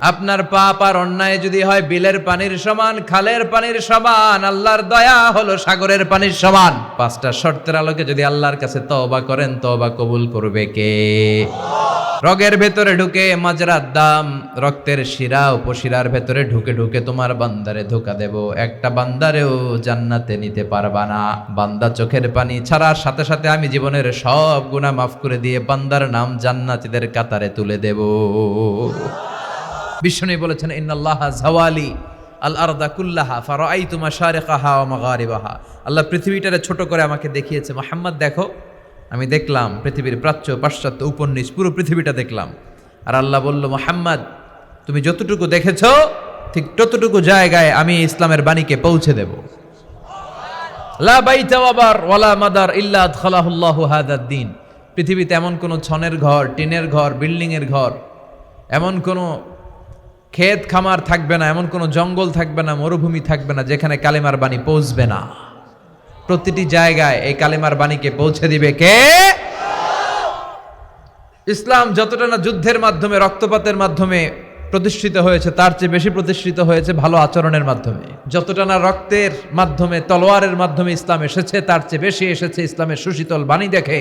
আপনার পাপ আর অন্যায় যদি হয় বিলের পানির সমান, খালের পানির সমান, আল্লাহর দয়া হলো সাগরের পানির সমান। পাঁচটা শর্তের আলোকে যদি আল্লাহর কাছে তওবা করেন, তওবা কবুল করবে কে? রগের ভেতরে ঢুকে মাজরার দাম, রক্তের শিরা উপশিরার ভেতরে ঢুকে ঢুকে তোমার বান্দারে ধোকা দেব, একটা বান্দারেও জান্নাতে নিতে পারবা না। বান্দা চোখের পানি ছাড়ার সাথে সাথে আমি জীবনের সব গুনাহ মাফ করে দিয়ে বান্দার নাম জান্নাতীদের কাতারে তুলে দেব। বিষ্ণু বলেছেন, ইন্নাল্লাহা জাওয়ালি আল আরদা কুল্লাহা ফারাআইতু মাশারিকাহা ওয়া মাগারিবাহা। আল্লাহ পৃথিবীটারে ছোট করে আমাকে দেখিয়েছে, মুহাম্মদ দেখো, আমি দেখলাম পৃথিবীর প্রাচ্য পাশ্চাত্য উপনিষ পুরো পৃথিবীটা দেখলাম। আর আল্লাহ বলল, মুহাম্মদ তুমি যতটুকু দেখেছো ঠিক ততটুকু জায়গায় আমি ইসলামের বাণীকে পৌঁছে দেব। লা বাইতা ওয়াবার ওয়ালা মাদার ইল্লা আদখালাহুল্লাহু হাদাদ দ্বীন। পৃথিবীতে এমন কোন ছনের ঘর, টিনের ঘর, বিল্ডিং এর ঘর, এমন কোন ক্ষেত খামার থাকবে না, এমন কোন জঙ্গল থাকবে না, মরুভূমি থাকবে না যেখানে কালেমার বাণী পৌঁছবে না। প্রতিটি জায়গায় এই কালেমার বাণীকে পৌঁছে দিবে কে? ইসলাম যতটা না যুদ্ধের মাধ্যমে, রক্তপাতের মাধ্যমে প্রতিষ্ঠিত হয়েছে, তার চেয়ে বেশি প্রতিষ্ঠিত হয়েছে ভালো আচরণের মাধ্যমে। যতটা না রক্তের মাধ্যমে, তলোয়ারের মাধ্যমে ইসলাম এসেছে, তার চেয়ে বেশি এসেছে ইসলামের সুশীতল বাণী দেখে,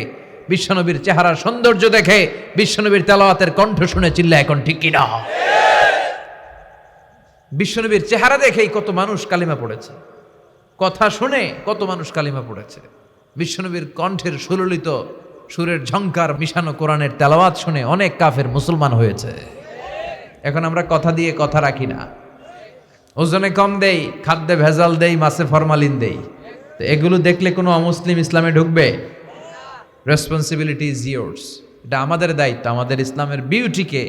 বিশ্বনবীর চেহারার সৌন্দর্য দেখে, বিশ্বনবীর তেলাওয়াতের কণ্ঠ শুনে। চিল্লা এখন ঠিক কিনা? বিশ্বনবীর চেহারা দেখেই কত মানুষ কালিমা পড়েছে, কথা শুনে কত মানুষ কালিমা পড়েছে। বিশ্বনবীর কণ্ঠের সুললিত সুরের ঝংকার মিশানো কোরআনের তেলাওয়াত শুনে অনেক কাফের মুসলমান হয়েছে। এখন আমরা কথা দিয়ে কথা রাখি না, ওজনে কম দেই, খাদ্যে ভেজাল দেই, মাছে ফরমালিন দেই। তো এগুলো দেখলে কোনো অমুসলিম ইসলামে ঢুকবে? Responsibility is years. এটা আমাদের দায়িত্ব, আমাদের ইসলামের বিউটিকে,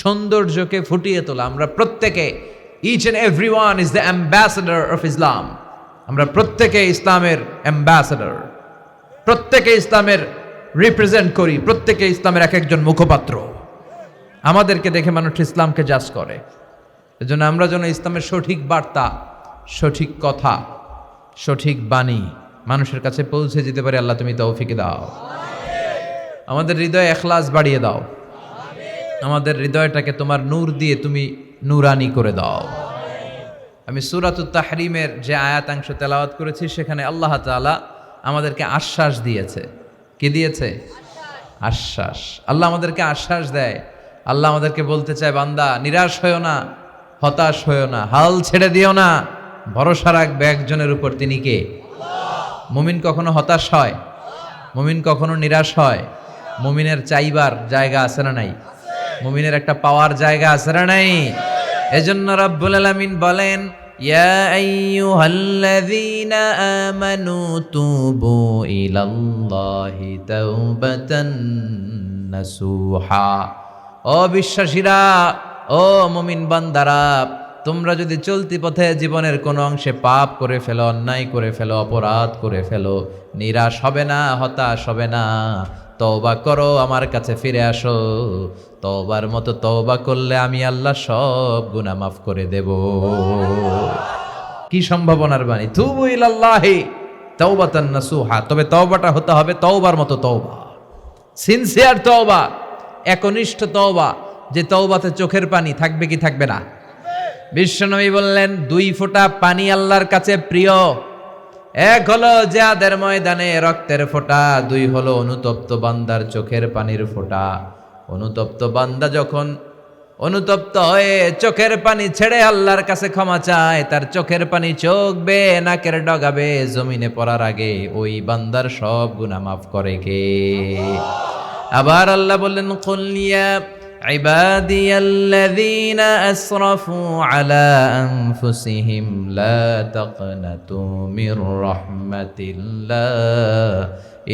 সৌন্দর্যকে ফুটিয়ে তোলা। আমরা প্রত্যেকে, each and everyone is the ambassador of Islam. আমরা প্রত্যেকে ইসলামের অ্যাম্বাসেডর, প্রত্যেকে ইসলামের রিপ্রেজেন্ট করি, প্রত্যেকে ইসলামের এক একজন মুখপাত্র। আমাদেরকে দেখে মানুষ ইসলামকে জাজ করে। এজন্য আমরা যেন ইসলামের সঠিক বার্তা, সঠিক কথা, সঠিক বাণী মানুষের কাছে পৌঁছে যেতে পারে। আল্লাহ তুমি তৌফিক দাও। আমাদের হৃদয়ে ইখলাস বাড়িয়ে দাও। আমাদের হৃদয়টাকে তোমার নূর দিয়ে তুমি নূরানি করে দাও। আমি সূরাতুত তাহরিমের যে আয়াতাংশ তেলাওয়াত করেছি, সেখানে আল্লাহ তাআলা আমাদেরকে আশ্বাস দিয়েছে। কি দিয়েছে? আশ্বাস। আল্লাহ আমাদেরকে আশ্বাস দেয়। আল্লাহ আমাদেরকে বলতে চায়, বান্দা নিরাশ হয়েও না, হতাশ হয়েও না, হাল ছেড়ে দিও না, ভরসা রাখবে একজনের উপর। তিনি কে? মুমিন কখনো হতাশ হয়? মুমিন কখনো নিরাশ হয়? মুমিনের চাইবার জায়গা আছে না নাই? মুমিনের একটা পাওয়ার জায়গা আছে না নাই? এজন্য রাব্বুল আলামিন বলেন, ইয়া আইয়ুহাল্লাযীনা আমানু তুবু ইলাল্লাহি তাওবাতান নাসুহা। ও বিশ্বাসীরা, ও মুমিন বান্দারা, তোমরা যদি চলতি পথে জীবনের কোনো অংশে পাপ করে ফেলো, অন্যায় করে ফেলো, অপরাধ করে ফেলো, নিরাশ হবে না, হতাশ হবে না, তওবা করো, আমার কাছে ফিরে আসো। তওবার মতো তওবা করলে আমি আল্লাহ সব গুনাহ মাফ করে দেব। কি সম্ভাবনার বাণী! তুবু ইলাল্লাহি তাওবাতান নাসুহা। তবে তওবাটা হতে হবে তওবার মতো তওবা, সিনসিয়ার তওবা, একনিষ্ঠ তওবা, যে তওবাতে চোখের পানি থাকবে কি থাকবে না? বিশ্বনবী বললেন, 2 ফোঁটা পানি আল্লাহর কাছে প্রিয়। এক হলো জিহাদের ময়দানে রক্তের ফোঁটা, 2 হলো অনুতপ্ত বান্দার চোখের পানির ফোঁটা। অনুতপ্ত বান্দা যখন অনুতপ্ত হয়ে চোখের পানি ছেড়ে আল্লাহর কাছে ক্ষমা চায়, তার চোখের পানি চোখ বেয়ে নাকের ডগাবে জমিনে পড়ার আগে ওই বান্দার সব গুনাহ মাফ করে কে? আবার আল্লাহ বললেন, কুল ইয়া ইবাদিয়াল্লাযীনা আসরাফু আলা আনফুসিহিম লা তাকনাতু মির রাহমাতিল্লাহ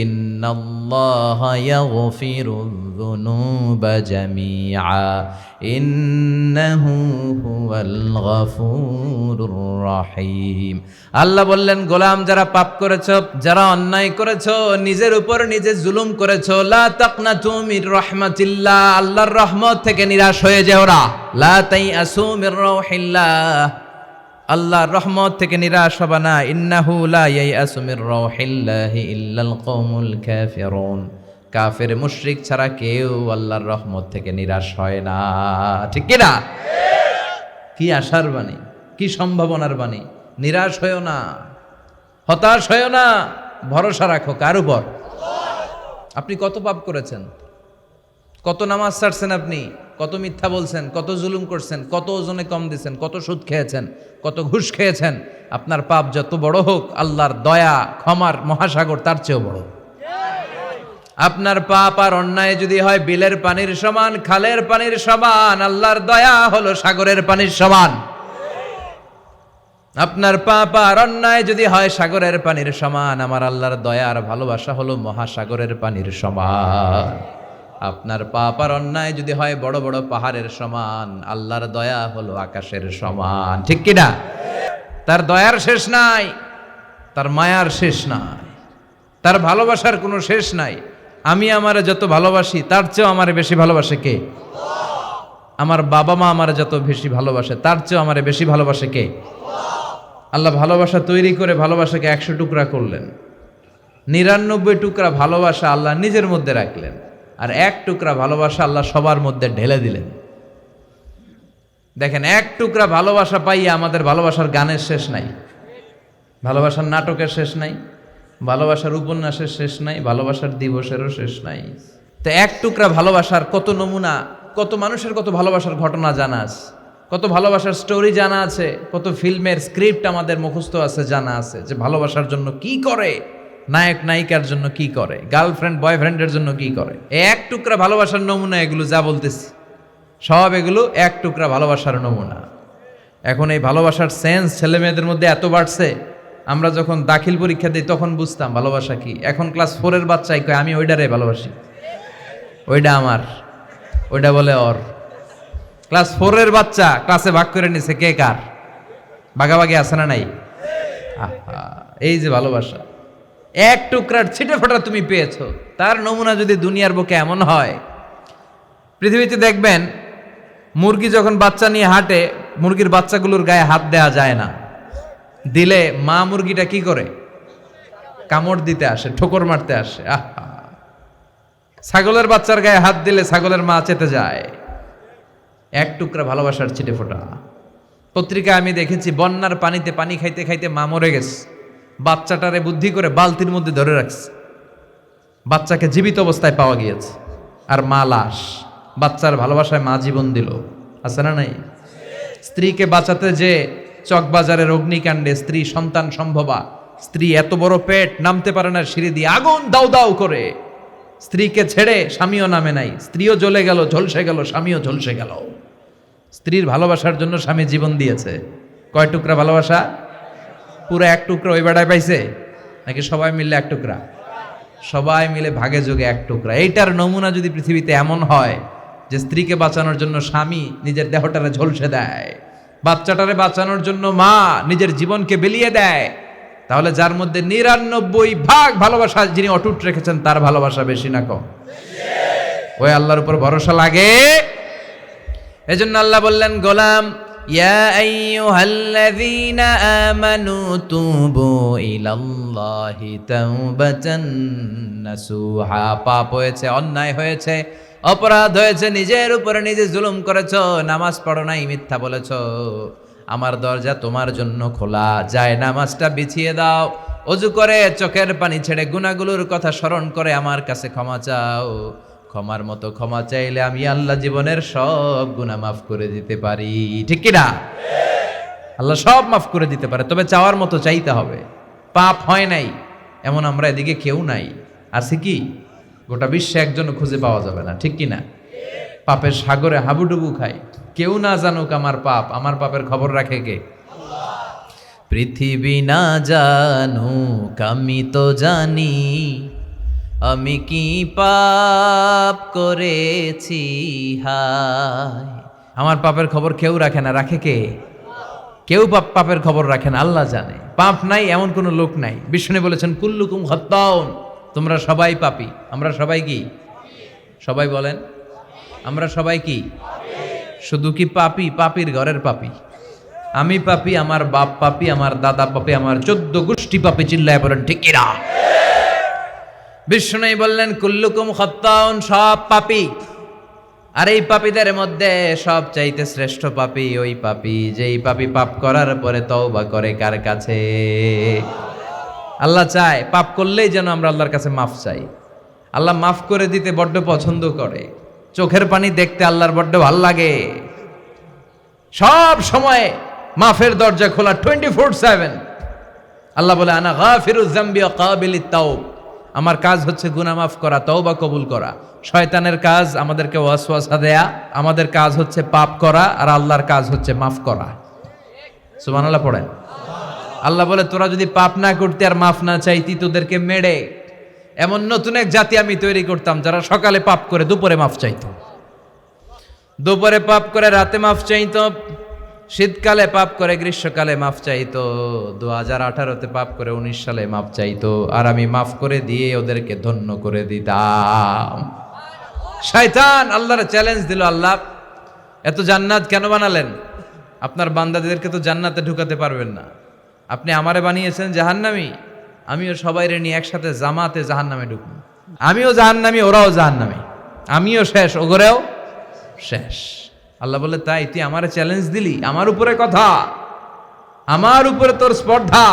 ইন্নাল্লাহা ইয়াগফিরুয যুনুবা জামিআ ইন্নাহু হুয়াল গফুরুর রহিম। আল্লাহ বললেন, গোলাম যারা পাপ করেছো, যারা অন্যায় করেছো, নিজের উপর নিজে জুলুম করেছো, লা তাকনাতু মির রাহমাতিল্লাহ, আল্লাহর রহমত থেকে নিরাশ হয়ে যেও না। লা তাইআসু মির রাউহিল্লাহ, আল্লাহর রহমত থেকে নিরাশ হবে না। ইন্নাহু লা ইয়াইআসু মির রাউহিল্লাহি ইল্লাল কওমুল কাফিরুন, কাফের মুশরিক ছাড়া কেউ আল্লাহর রহমত থেকে নিরাশ হয় না, ঠিক কি না? কি আশার বাণী, কি সম্ভাবনার বাণী। নিরাশ হয়েও না, হতাশ হয়েও না, ভরসা রাখো কার উপর? আপনি কত পাপ করেছেন, কত নামাজ ছাড়ছেন, আপনি কত মিথ্যা বলছেন, কত জুলুম করছেন, কত ওজনে কম দিয়েছেন, কত সুদ খেয়েছেন, কত ঘুষ খেয়েছেন। আপনার পাপ যত বড় হোক, আল্লাহর দয়া ক্ষমার মহাসাগর তার চেয়েও বড়। আপনার পাপ আর অন্যায় যদি হয় বিলের পানির সমান, খালের পানির সমান, আল্লাহর দয়া হলো সাগরের পানির সমান। আপনার পাপ আর অন্যায় যদি হয় সাগরের পানির সমান, আমার আল্লাহর দয়া আর ভালোবাসা হলো মহাসাগরের পানির সমান। আপনার পাপ আর অন্যায় যদি হয় বড় বড় পাহাড়ের সমান, আল্লাহর দয়া হলো আকাশের সমান, ঠিক কি না? তার দয়ার শেষ নাই, তার মায়ার শেষ নাই, তার ভালোবাসার কোনো শেষ নাই। আমি আমারে যত ভালোবাসি তার চেয়েও আমারে বেশি ভালোবাসে কে? আমার বাবা মা আমারে যত বেশি ভালোবাসে তার চেয়েও আমারে বেশি ভালোবাসে কে? আল্লাহ ভালোবাসা তৈরি করে ভালোবাসাকে 100 টুকরা করলেন, 99 টুকরা ভালোবাসা আল্লাহ নিজের মধ্যে রাখলেন, আর 1 টুকরা ভালোবাসা আল্লাহ সবার মধ্যে ঢেলে দিলেন। দেখেন, 1 টুকরা ভালোবাসা পাইয়া আমাদের ভালোবাসার গানের শেষ নাই, ভালোবাসার নাটকের শেষ নাই, ভালোবাসার উপন্যাসের শেষ নাই, ভালোবাসার দিবসেরও শেষ নাই। তো 1 টুকরা ভালোবাসার কত নমুনা, কত মানুষের কত ভালোবাসার ঘটনা জানা আছে, কত ভালোবাসার স্টোরি জানা আছে, কত ফিল্মের স্ক্রিপ্ট আমাদের মুখস্থ আছে, জানা আছে যে ভালোবাসার জন্য কি করে, নায়ক নায়িকার জন্য কি করে, গার্লফ্রেন্ড বয়ফ্রেন্ডের জন্য কি করে। 1 টুকরা ভালোবাসার নমুনা এগুলো যা বলতেছি সব এগুলো 1 টুকরা ভালোবাসার নমুনা। এখন এই ভালোবাসার সেন্স ছেলে মেয়েদের মধ্যে এত বাড়ছে, আমরা যখন দাখিল পরীক্ষা দিই তখন বুঝতাম ভালোবাসা কি। এখন ক্লাস 4 বাচ্চাই কয় আমি ওইটারে ভালোবাসি, ওইটা আমার, ওইটা বলে ওর। ক্লাস 4 বাচ্চা ক্লাসে ভাগ করে নিছে কে কার, ভাগাভাগি আছে না নাই? আহা, এই যে ভালোবাসা 1 টুকরার ছিটে ফোটা তুমি পেয়েছো, তার নমুনা যদি দুনিয়ার বুকে এমন হয়। পৃথিবীতে দেখবেন মুরগি যখন বাচ্চা নিয়ে হাঁটে, মুরগির বাচ্চাগুলোর গায়ে হাত দেওয়া যায় না, দিলে মা মুরগিটা কি করে? কামড় দিতে আসে, ঠোকর মারতে আসে। আহা, ছাগলের বাচ্চার গায়ে হাত দিলে ছাগলের মা চেতে যায়। 1 টুকরা ভালোবাসার ছিটে ফোটা। পত্রিকায় আমি দেখেছি বন্যার পানিতে পানি খাইতে খাইতে মা মরে গেছে, বাচ্চাটারে বুদ্ধি করে বালতির মধ্যে ধরে রাখছে, বাচ্চাকে জীবিত অবস্থায় পাওয়া গিয়েছে, আর মা লাশ। বাচ্চার ভালোবাসায় মা জীবন দিল, আছে না নাই? স্ত্রীকে বাঁচাতে যে চকবাজারের অগ্নিকাণ্ডে স্ত্রী সন্তান সম্ভবা, স্ত্রী এত বড় পেট, নামতে পারে না সিঁড়ি দিয়ে, আগুন দাউ দাউ করে, স্ত্রীকে ছেড়ে স্বামীও নামে নাই, স্ত্রীও জ্বলে গেল, ঝলসে গেল, স্বামীও ঝলসে গেল। স্ত্রীর ভালোবাসার জন্য স্বামী জীবন দিয়েছে। কয় টুকরা ভালোবাসা? পুরো 1 টুকরা ওই বেড়ায় পাইছে নাকি সবাই মিলে 1 টুকরা? সবাই মিলে ভাগে যোগে 1 টুকরা। এইটার নমুনা যদি পৃথিবীতে এমন হয় যে স্ত্রীকে বাঁচানোর জন্য স্বামী নিজের দেহটারে ঝলসে দেয়, বাচ্চাটারে বাঁচানোর জন্য মা নিজের জীবনকে বিলিয়ে দেয়, তাহলে যার মধ্যে 99 ভালোবাসা যিনি অটুট রেখেছেন তার ভালোবাসা বেশি না কম? ওই আল্লাহর উপর ভরসা লাগে। এজন্য আল্লাহ বললেন, গোলাম ইয়া আইয়ুহাল্লাযীনা আমানু তুবু ইলাল্লাহি তাওবাতান নাসুহা। পাপ হয়েছে, অন্যায় হয়েছে, অপরাধ হয়েছে, নিজের উপরে নিজে জুলুম করেছো, নামাজ পড়ো নাই, মিথ্যা বলেছো, আমার দরজা তোমার জন্য খোলা, যায় নামাজটা বিছিয়ে দাও, ওযু করে চোখের পানি ছেড়ে গুনাহগুলোর কথা স্মরণ করে আমার কাছে ক্ষমা চাও। ক্ষমার মতো ক্ষমা চাইলে আমি আল্লাহ জীবনের সব গুনাহ মাফ করে দিতে পারি, ঠিক কি না? আল্লাহ সব মাফ করে দিতে পারে, তবে চাওয়ার মতো চাইতে হবে। পাপ হয় নাই এমন আমরা এদিকে কেউ নাই, আছে কি? গোটা বিশ্বে একজন খুঁজে পাওয়া যাবে না, ঠিক কি না? পাপের সাগরে হাবুডুবু খাই, কেউ না জানুক আমার পাপ, আমার পাপের খবর রাখে কে? পৃথিবী না জানুক আমি তো জানি, আমি কি পাপ করেছি হায়। আমার পাপের খবর কেউ রাখে না, রাখে কে? কেউ পাপের খবর রাখে না, আল্লাহ জানে। পাপ নাই এমন কোনো লোক নাই। বিষ্ণু বলেছেন কুল্লুকুম খাত্তাউন, তোমরা সবাই পাপী। আমরা সবাই কি? সবাই বলেন, আমরা সবাই কি? শুধু কি পাপী? পাপীর ঘরের পাপী। আমি পাপী, আমার বাপ পাপী, আমার দাদা পাপী, আমার 14 গোষ্ঠী পাপী। চিল্লায় বলেন ঠিক কিনা? বিষ্ণু বললেন কুল্লুকুম খাত্তাউন, সব পাপী। আর এই পাপীদের মধ্যে সব চাইতে শ্রেষ্ঠ পাপী ওই পাপী যেই পাপী পাপ করার পরে তওবা করে কার কাছে? আল্লাহ চায় পাপ করলেই যেন আমরা আল্লাহর কাছে মাফ চাই। আল্লাহ মাফ করে দিতে বড্ড পছন্দ করে। চোখের পানি দেখতে আল্লাহর বড্ড ভাল লাগে। সব সময় মাফের দরজা খোলা 24/7। আল্লাহ বলে আনা গাফিরুয যামবি ওয়া কাবিলিত তাওব, আমার কাজ হচ্ছে গুনাহ মাফ করা, তওবা কবুল করা। শয়তানের কাজ আমাদেরকে ওয়াসওয়াসা দেয়া, আমাদের কাজ হচ্ছে পাপ করা, আর আল্লাহর কাজ হচ্ছে মাফ করা। সুবহানাল্লাহ পড়েন। আল্লাহ বলে তোরা যদি পাপ না করতে আর মাফ না চাইতি, তোদেরকে মেরে এমন নতুন এক জাতি আমি তৈরি করতাম যারা সকালে পাপ করে দুপুরে মাফ চাইতো, দুপুরে পাপ করে রাতে মাফ চাইতো, শীতকালে পাপ করে গ্রীষ্মকালে মাফ চাইতো, 2018-তে পাপ করে 19 সালে মাফ চাইতো, আর আমি মাফ করে দিয়ে ওদেরকে ধন্য করে দিতাম। শয়তান আল্লাহর চ্যালেঞ্জ দিল, আল্লাহ এত জান্নাত কেন বানালেন? আপনার বান্দাদেরকে তো জান্নাতে ঢুকাতে পারবেন না। আপনি আমারে বানিয়েছেন জাহান্নামী, আমিও সবাইরে নিয়ে একসাথে জামাতে জাহান্নামে ঢুকবো। আমিও জাহান্নামী, ওরাও জাহান্নামী, আমিও শেষ, ওগরেও শেষ। আল্লাহ বলে তাই তুই আমারে চ্যালেঞ্জ দিলি, আমার উপরে কথা, আমার উপরে তোর স্পর্ধা।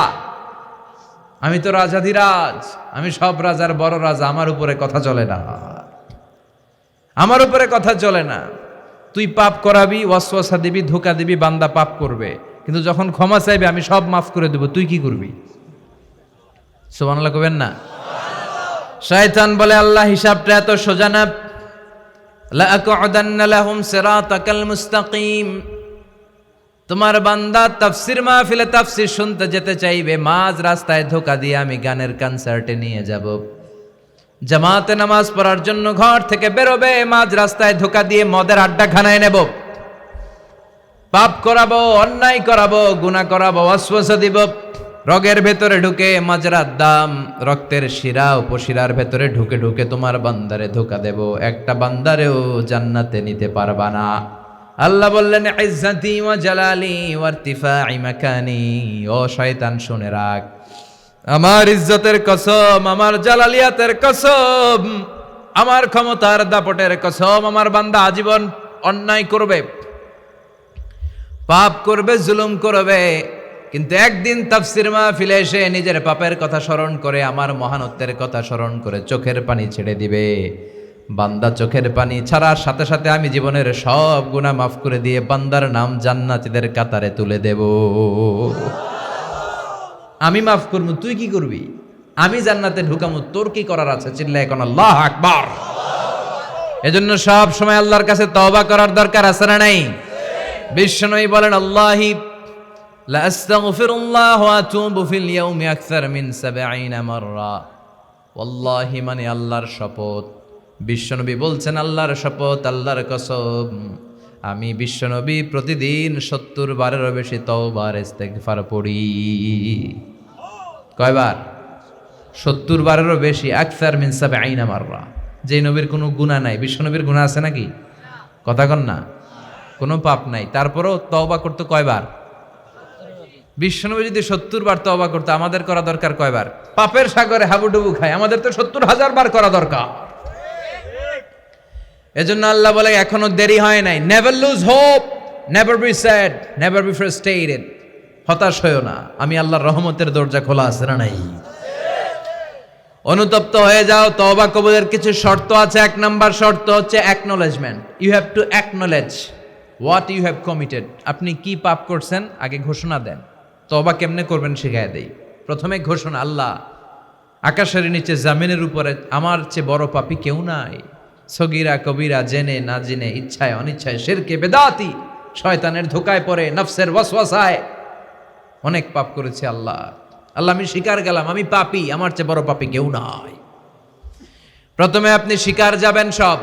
আমি তো রাজাধিরাজ, আমি সব রাজার বড় রাজা, আমার উপরে কথা চলে না, আমার উপরে কথা চলে না। তুই পাপ করাবি, ওয়াসওয়াসা দিবি, ধোঁকা দিবি, বান্দা পাপ করবে, কিন্তু যখন ক্ষমা চাইবে আমি সব মাফ করে দেব, তুই কি করবি? সুবহানাল্লাহ কবেন না? শয়তান বলে আল্লাহ হিসাবটা এত সোজা না। লাআকউদান্না লাহুম সিরাতাকাল মুস্তাকিম, তোমার বান্দা তাফসীর মাহফিলে তাফসীর শুনতে যেতে চাইবে, মাঝ রাস্তায় ধোঁকা দিয়ে আমি গানের কনসার্টে নিয়ে যাব। জামাতে নামাজ পড়ার জন্য ঘর থেকে বেরোবে, মাঝ রাস্তায় ধোঁকা দিয়ে মদের আড্ডাখানায় নেব, পাপ করাবো, অন্যায় করাবো, গুনাহ করাবো, ওয়াসওয়াসা দিব, রগের ভেতরে ঢুকে মাজরার দাম, রক্তের শিরা উপশিরার ভেতরে ঢুকে ঢুকে তোমার বান্দারে ধোঁকা দেব, একটা বান্দারেও জান্নাতে নিতে পারবা না। আল্লাহ বললেন ইজ্জতি ওয়া জালালি ওয়া ইরতিফাই মাকানি, ও শয়তান শুনে রাখ, আমার ইজ্জতের কসম, আমার জালালিয়াতের কসম, আমার ক্ষমতার দাপটের কসম, আমার বান্দা আজীবন অন্যায় করবে, পাপ করবে, জুলুম করবে, কিন্তু একদিন তাফসীর মাহফিলে এসে নিজের পাপের কথা স্মরণ করে, আমার মহানত্বের কথা স্মরণ করে চোখের পানি ছেড়ে দিবে। বান্দা চোখের পানি ছাড়ার সাথে সাথে আমি জীবনের সব গুনাহ মাফ করে দিয়ে বান্দার নাম জান্নাতীদের কাতারে তুলে দেব। আমি মাফ করবো, তুই কি করবি? আমি জান্নাতে ঢুকামু, তোর কি করার আছে? চিল্লায় এখন আল্লাহু আকবার। এজন্য সব সময় আল্লাহর কাছে তওবা করার দরকার আছে না নাই? বিশ্বনবী বলেন আল্লাহি লা আস্তাগফিরুল্লাহ ওয়া আতুবু ফিল ইয়াউমি আকসার মিন 70 মাররা। ওয়াল্লাহি, মানে আল্লাহর শপথ। বিশ্বনবী বলছেন আল্লাহর শপথ, আল্লাহর কসম, আমি বিশ্বনবী প্রতিদিন 70 বারেরও বেশি তওবার ইস্তেগফার পড়ি। কয়বার? 70 বারেরও বেশি। আকসার মিন 70 মাররা। যে নবীর কোনো গুনাহ নাই, বিশ্বনবীর গুনাহ আছে নাকি? কথা কন না, কোনো পাপ নাই, তারপরও তওবা করতে কয়বার? বিশ্বনবী যদি 70 বার তওবা করতে, আমাদের করা দরকার কয়বার? পাপের সাগরে হাবুডুবু খায়, আমাদের তো 70,000 বার করা দরকার। এজন্য আল্লাহ বলে এখনো দেরি হয় নাই। Never lose hope, never be sad, never be frustrated. হতাশ হয়ো না, আমি আল্লাহর রহমতের দরজা খোলা আছে না নাই? অনুতপ্ত হয়ে যাও। তওবা কবুলের কিছু শর্ত আছে। 1 নাম্বার শর্ত হচ্ছে acknowledgement. You have to acknowledge what you have committed. আপনি কি পাপ করছেন আগে ঘোষণা দেন। তওবা কেমনে করবেন শিখায় দেই। প্রথমে ঘোষণা, আল্লাহ আকাশের নিচে জামিনের উপরে আমার চেয়ে বড় পাপী কেউ নাই। সগীরা কবিরা, জেনে না জেনে, ইচ্ছায় অনিচ্ছায়, শিরকে বেদাতি, শয়তানের ধোকায় পড়ে, নফসের ওয়াসওয়াসায় অনেক পাপ করেছি। আল্লাহ আল্লাহ আমি স্বীকার গেলাম, আমি পাপী, আমার চেয়ে বড় পাপী কেউ নাই। প্রথমে আপনি স্বীকার যাবেন সব।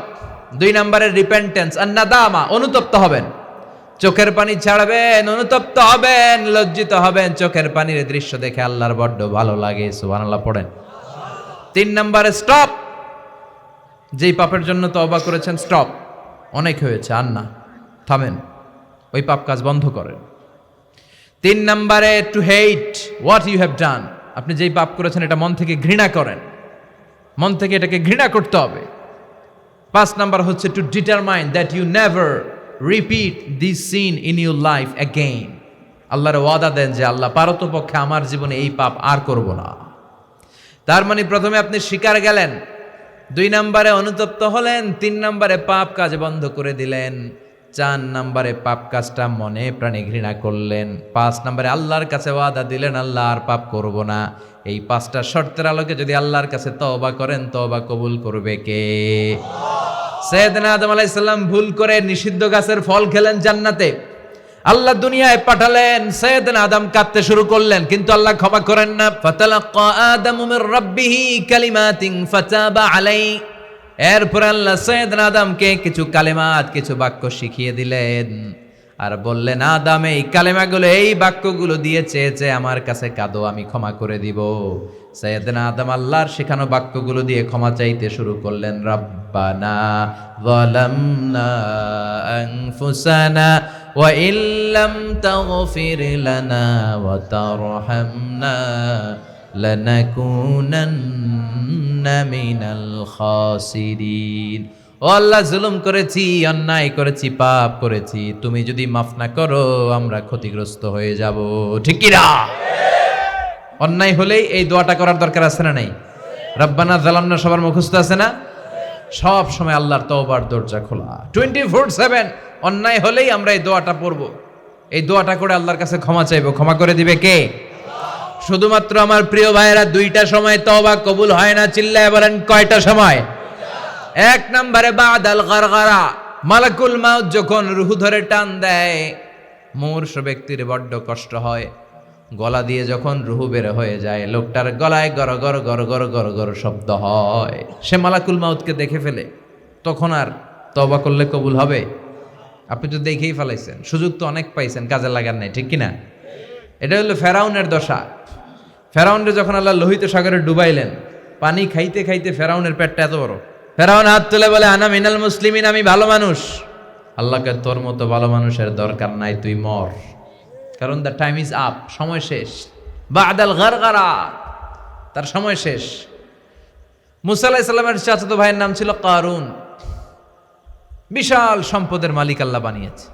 2 নম্বরের রিপেন্টেন্স আর নাদামা, অনুতপ্ত হবেন, চোখের পানি ছাড়বেন, অনুতপ্ত হবেন, লজ্জিত হবেন। চোখের পানির দৃশ্য দেখে আল্লাহর বড্ড ভালো লাগে। সুবহানাল্লাহ পড়েন। 3 নম্বরে স্টপ। যেই পাপের জন্য তওবা করেছেন, স্টপ, অনেক হয়েছে, আর না, থামেন, ওই পাপ কাজ বন্ধ করেন। 3 নম্বরে to hate what you have done. আপনি যেই পাপ করেছেন এটা মন থেকে ঘৃণা করেন। মন থেকে এটাকে ঘৃণা করতে হবে। 5 নাম্বার হচ্ছে to determine that you never repeat this sin in your life again. আল্লাহর ওয়াদা দেন যে আল্লাহ পারতপক্ষে আমার জীবনে এই পাপ আর করব না। তার মানে প্রথমে আপনি স্বীকার গেলেন, 2 নম্বরে অনুতপ্ত হলেন, 3 নম্বরে পাপ কাজ বন্ধ করে দিলেন, 4 নম্বরে পাপ কাজটা মনে প্রাণে ঘৃণা করলেন, 5 নম্বরে আল্লাহর কাছে ওয়াদা দিলেন আল্লাহ আর পাপ করব না। এই 5টা শর্তের আলোকে যদি আল্লাহর কাছে তওবা করেন, তওবা কবুল করবে কে? সাইয়েদনা আদম আলাইহিস সালাম ভুল করে নিষিদ্ধ গাছের ফল খেলেন জান্নাতে। আল্লাহ দুনিয়ায় পাঠালেন, সাইয়েদনা আদম কাঁদতে শুরু করলেন, কিন্তু আল্লাহ ক্ষমা করেন না। ফাতালাক্কা আদামু মির রাব্বিহি কালিমাতিন ফাতাবা আলাইহি। এরপর আল্লাহ সাইয়েদনা আদমকে কিছু কালিমাত, কিছু বাক্য শিখিয়ে দিলেন আর বললেন, আদম এই কালিমাগুলো, এই বাক্যগুলো দিয়ে চেয়েছে আমার কাছে কাঁদো, আমি ক্ষমা করে দিব। সাইয়েদনা আদম আল্লাহর শেখানো বাক্যগুলো দিয়ে ক্ষমা চাইতে শুরু করলেন। রব্বানা যালামনা আনফুসানা ওয়া ইল্লাম তাগফির লানা ওয়া তারহামনা লানাকুনান্না মিনাল খাসিরিন। ও আল্লাহ, জুলুম করেছি, অন্যায় করেছি, পাপ করেছি, তুমি যদি মাফ না করো আমরা ক্ষতিগ্রস্ত হয়ে যাব। ঠিক কি না? অন্যায় হলেই এই দোয়াটা করার দরকার আছে না নাই? রব্বানা যালামনা সবার মুখস্থ আছে না? সব সময় আল্লাহর তওবার দরজা খোলা 24/7। অন্যায় হলেই আমরা এই দোয়াটা পড়ব, এই দোয়াটা করে আল্লাহর কাছে ক্ষমা চাইবো। ক্ষমা করে দিবে কে? শুধুমাত্র আমার প্রিয় ভাইয়েরা 2টা সময় তওবা কবুল হয় না, চিল্লায় বলেন কয়টা সময়? 1 নম্বরে বাদাল গারগারা, মালাকুল মাউত যখন রূহ ধরে টান দেয়, মূর্ছ ব্যক্তির বড্ড কষ্ট হয়। গলা দিয়ে যখন রূহ বের হয়ে যায়, লোকটার গলায় গর গর গর গর গর গর শব্দ হয়, সে মালাকুল মাউতকে দেখে ফেলে। তখন আর তওবা করলে কবুল হবে? আপনি তো দেখেই ফেলাইছেন, সুযোগ তো অনেক পাইছেন, কাজে লাগান নাই। ঠিক কিনা? এটা হলো ফেরাউনের দশা। ফেরাউনরে যখন আল্লাহ লোহিত সাগরে ডুবাইলেন, পানি খাইতে খাইতে ফেরাউনের পেটটা এত বড়, ফেরাউন হাত তুলে বলে, আনা মিনাল মুসলিমিন, আমি ভালো মানুষ। আল্লাহকে, তোর মতো ভালো মানুষের দরকার নাই, তুই মর, কারণ দ্য টাইম ইজ আপ, সময় শেষ। বাদাল গারগারা, তার সময় শেষ। মুসা আলাইহিস সালামের চাচাতো ভাইয়ের নাম ছিল কারুন, বিশাল সম্পদের মালিক আল্লাহ বানিয়েছে।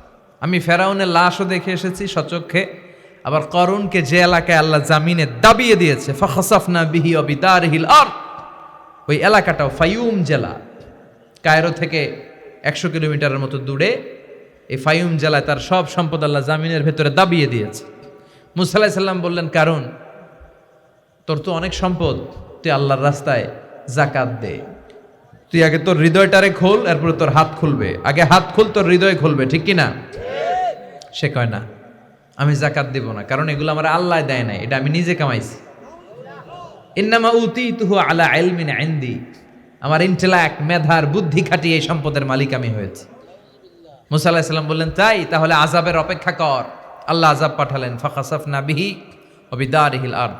আমি ফেরাউনের লাশও দেখে এসেছি সচক্ষে, আবার কারুনকে যে এলাকায় আল্লাহ জামিনে দাবিয়ে দিয়েছে, ফাখাসাফনা বিহি ওয়া বিদারিহিল আরদ, ওই এলাকাটাও ফাইউম জেলা, কায়রো থেকে 100 কিলোমিটারের মতো দূরে। এই ফাইউম জেলায় তার সব সম্পদ আল্লাহ জামিনের ভেতরে দাবিয়ে দিয়েছে। মুসা আলাইহিস সালাম বললেন, কারুন, তোর তো অনেক সম্পদ, তুই আল্লাহর রাস্তায় যাকাত দে। তুই আগে তোর হৃদয়টারে খোল, এরপরে তোর হাত খুলবে। আগে হাত খুল, তোর হৃদয় খুলবে। ঠিক কিনা? সে কয় না, আমি যাকাত দিব না, কারণ এগুলো আমার আল্লাহ দেয় নাই, এটা আমি নিজে কামাইছি। ইন্নামা উতীতুহু আলা ইলমিন ইনদি, আমার ইন্টেলেক্ট, মেধার বুদ্ধি খাটিয়ে এই সম্পদের মালিক আমি হয়েছি। মুসা আলাইহিস সালাম বললেন, তাই তাহলে আযাবের অপেক্ষা কর। আল্লাহ আযাব পাঠালেন, ফাখাসাফনা বিহি ওয়া বিদারিহিল আরদ।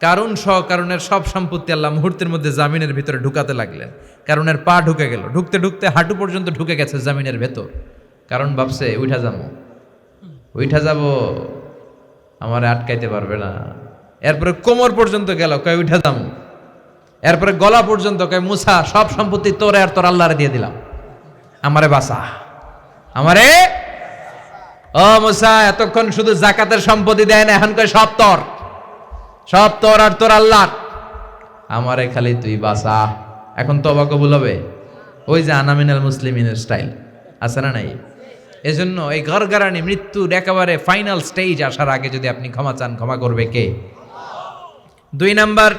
কারুন সহ কারুনের সব সম্পত্তি আল্লাহ মুহূর্তের মধ্যে জামিনের ভিতরে ঢুকাতে লাগলেন। কারুনের পা ঢুকে গেল, ঢুকতে ঢুকতে হাঁটু পর্যন্ত ঢুকে গেছে জামিনের ভেতর। কারণ ভাবছে, উঠা যাব, আমারে আটকাইতে পারবে না। এরপরে কোমর পর্যন্ত গেল, কয় উঠা যাবো। এরপরে গলা পর্যন্ত, কয় মুসা, সব সম্পত্তি তোরে আর তোর আল্লাহরে দিয়ে দিলাম, আমারে বাঁচা, আমারে। ও মুসা, এতক্ষণ শুধু যাকাতের সম্পত্তি দেয় না, এখন কয় সব তোর, সব তোর আর তোর আল্লাহ, আমারে খালি তুই বাঁচা। এখন তওবা কবুল হবে? ওই যে আনা মিনাল মুসলিমিনের স্টাইল আছে না নাই? এজন্য এই গরগরানি মৃত্যুর একেবারে ফাইনাল স্টেজ আসার আগে যদি আপনি ক্ষমা চান, ক্ষমা করবে কে? 2 নাম্বার,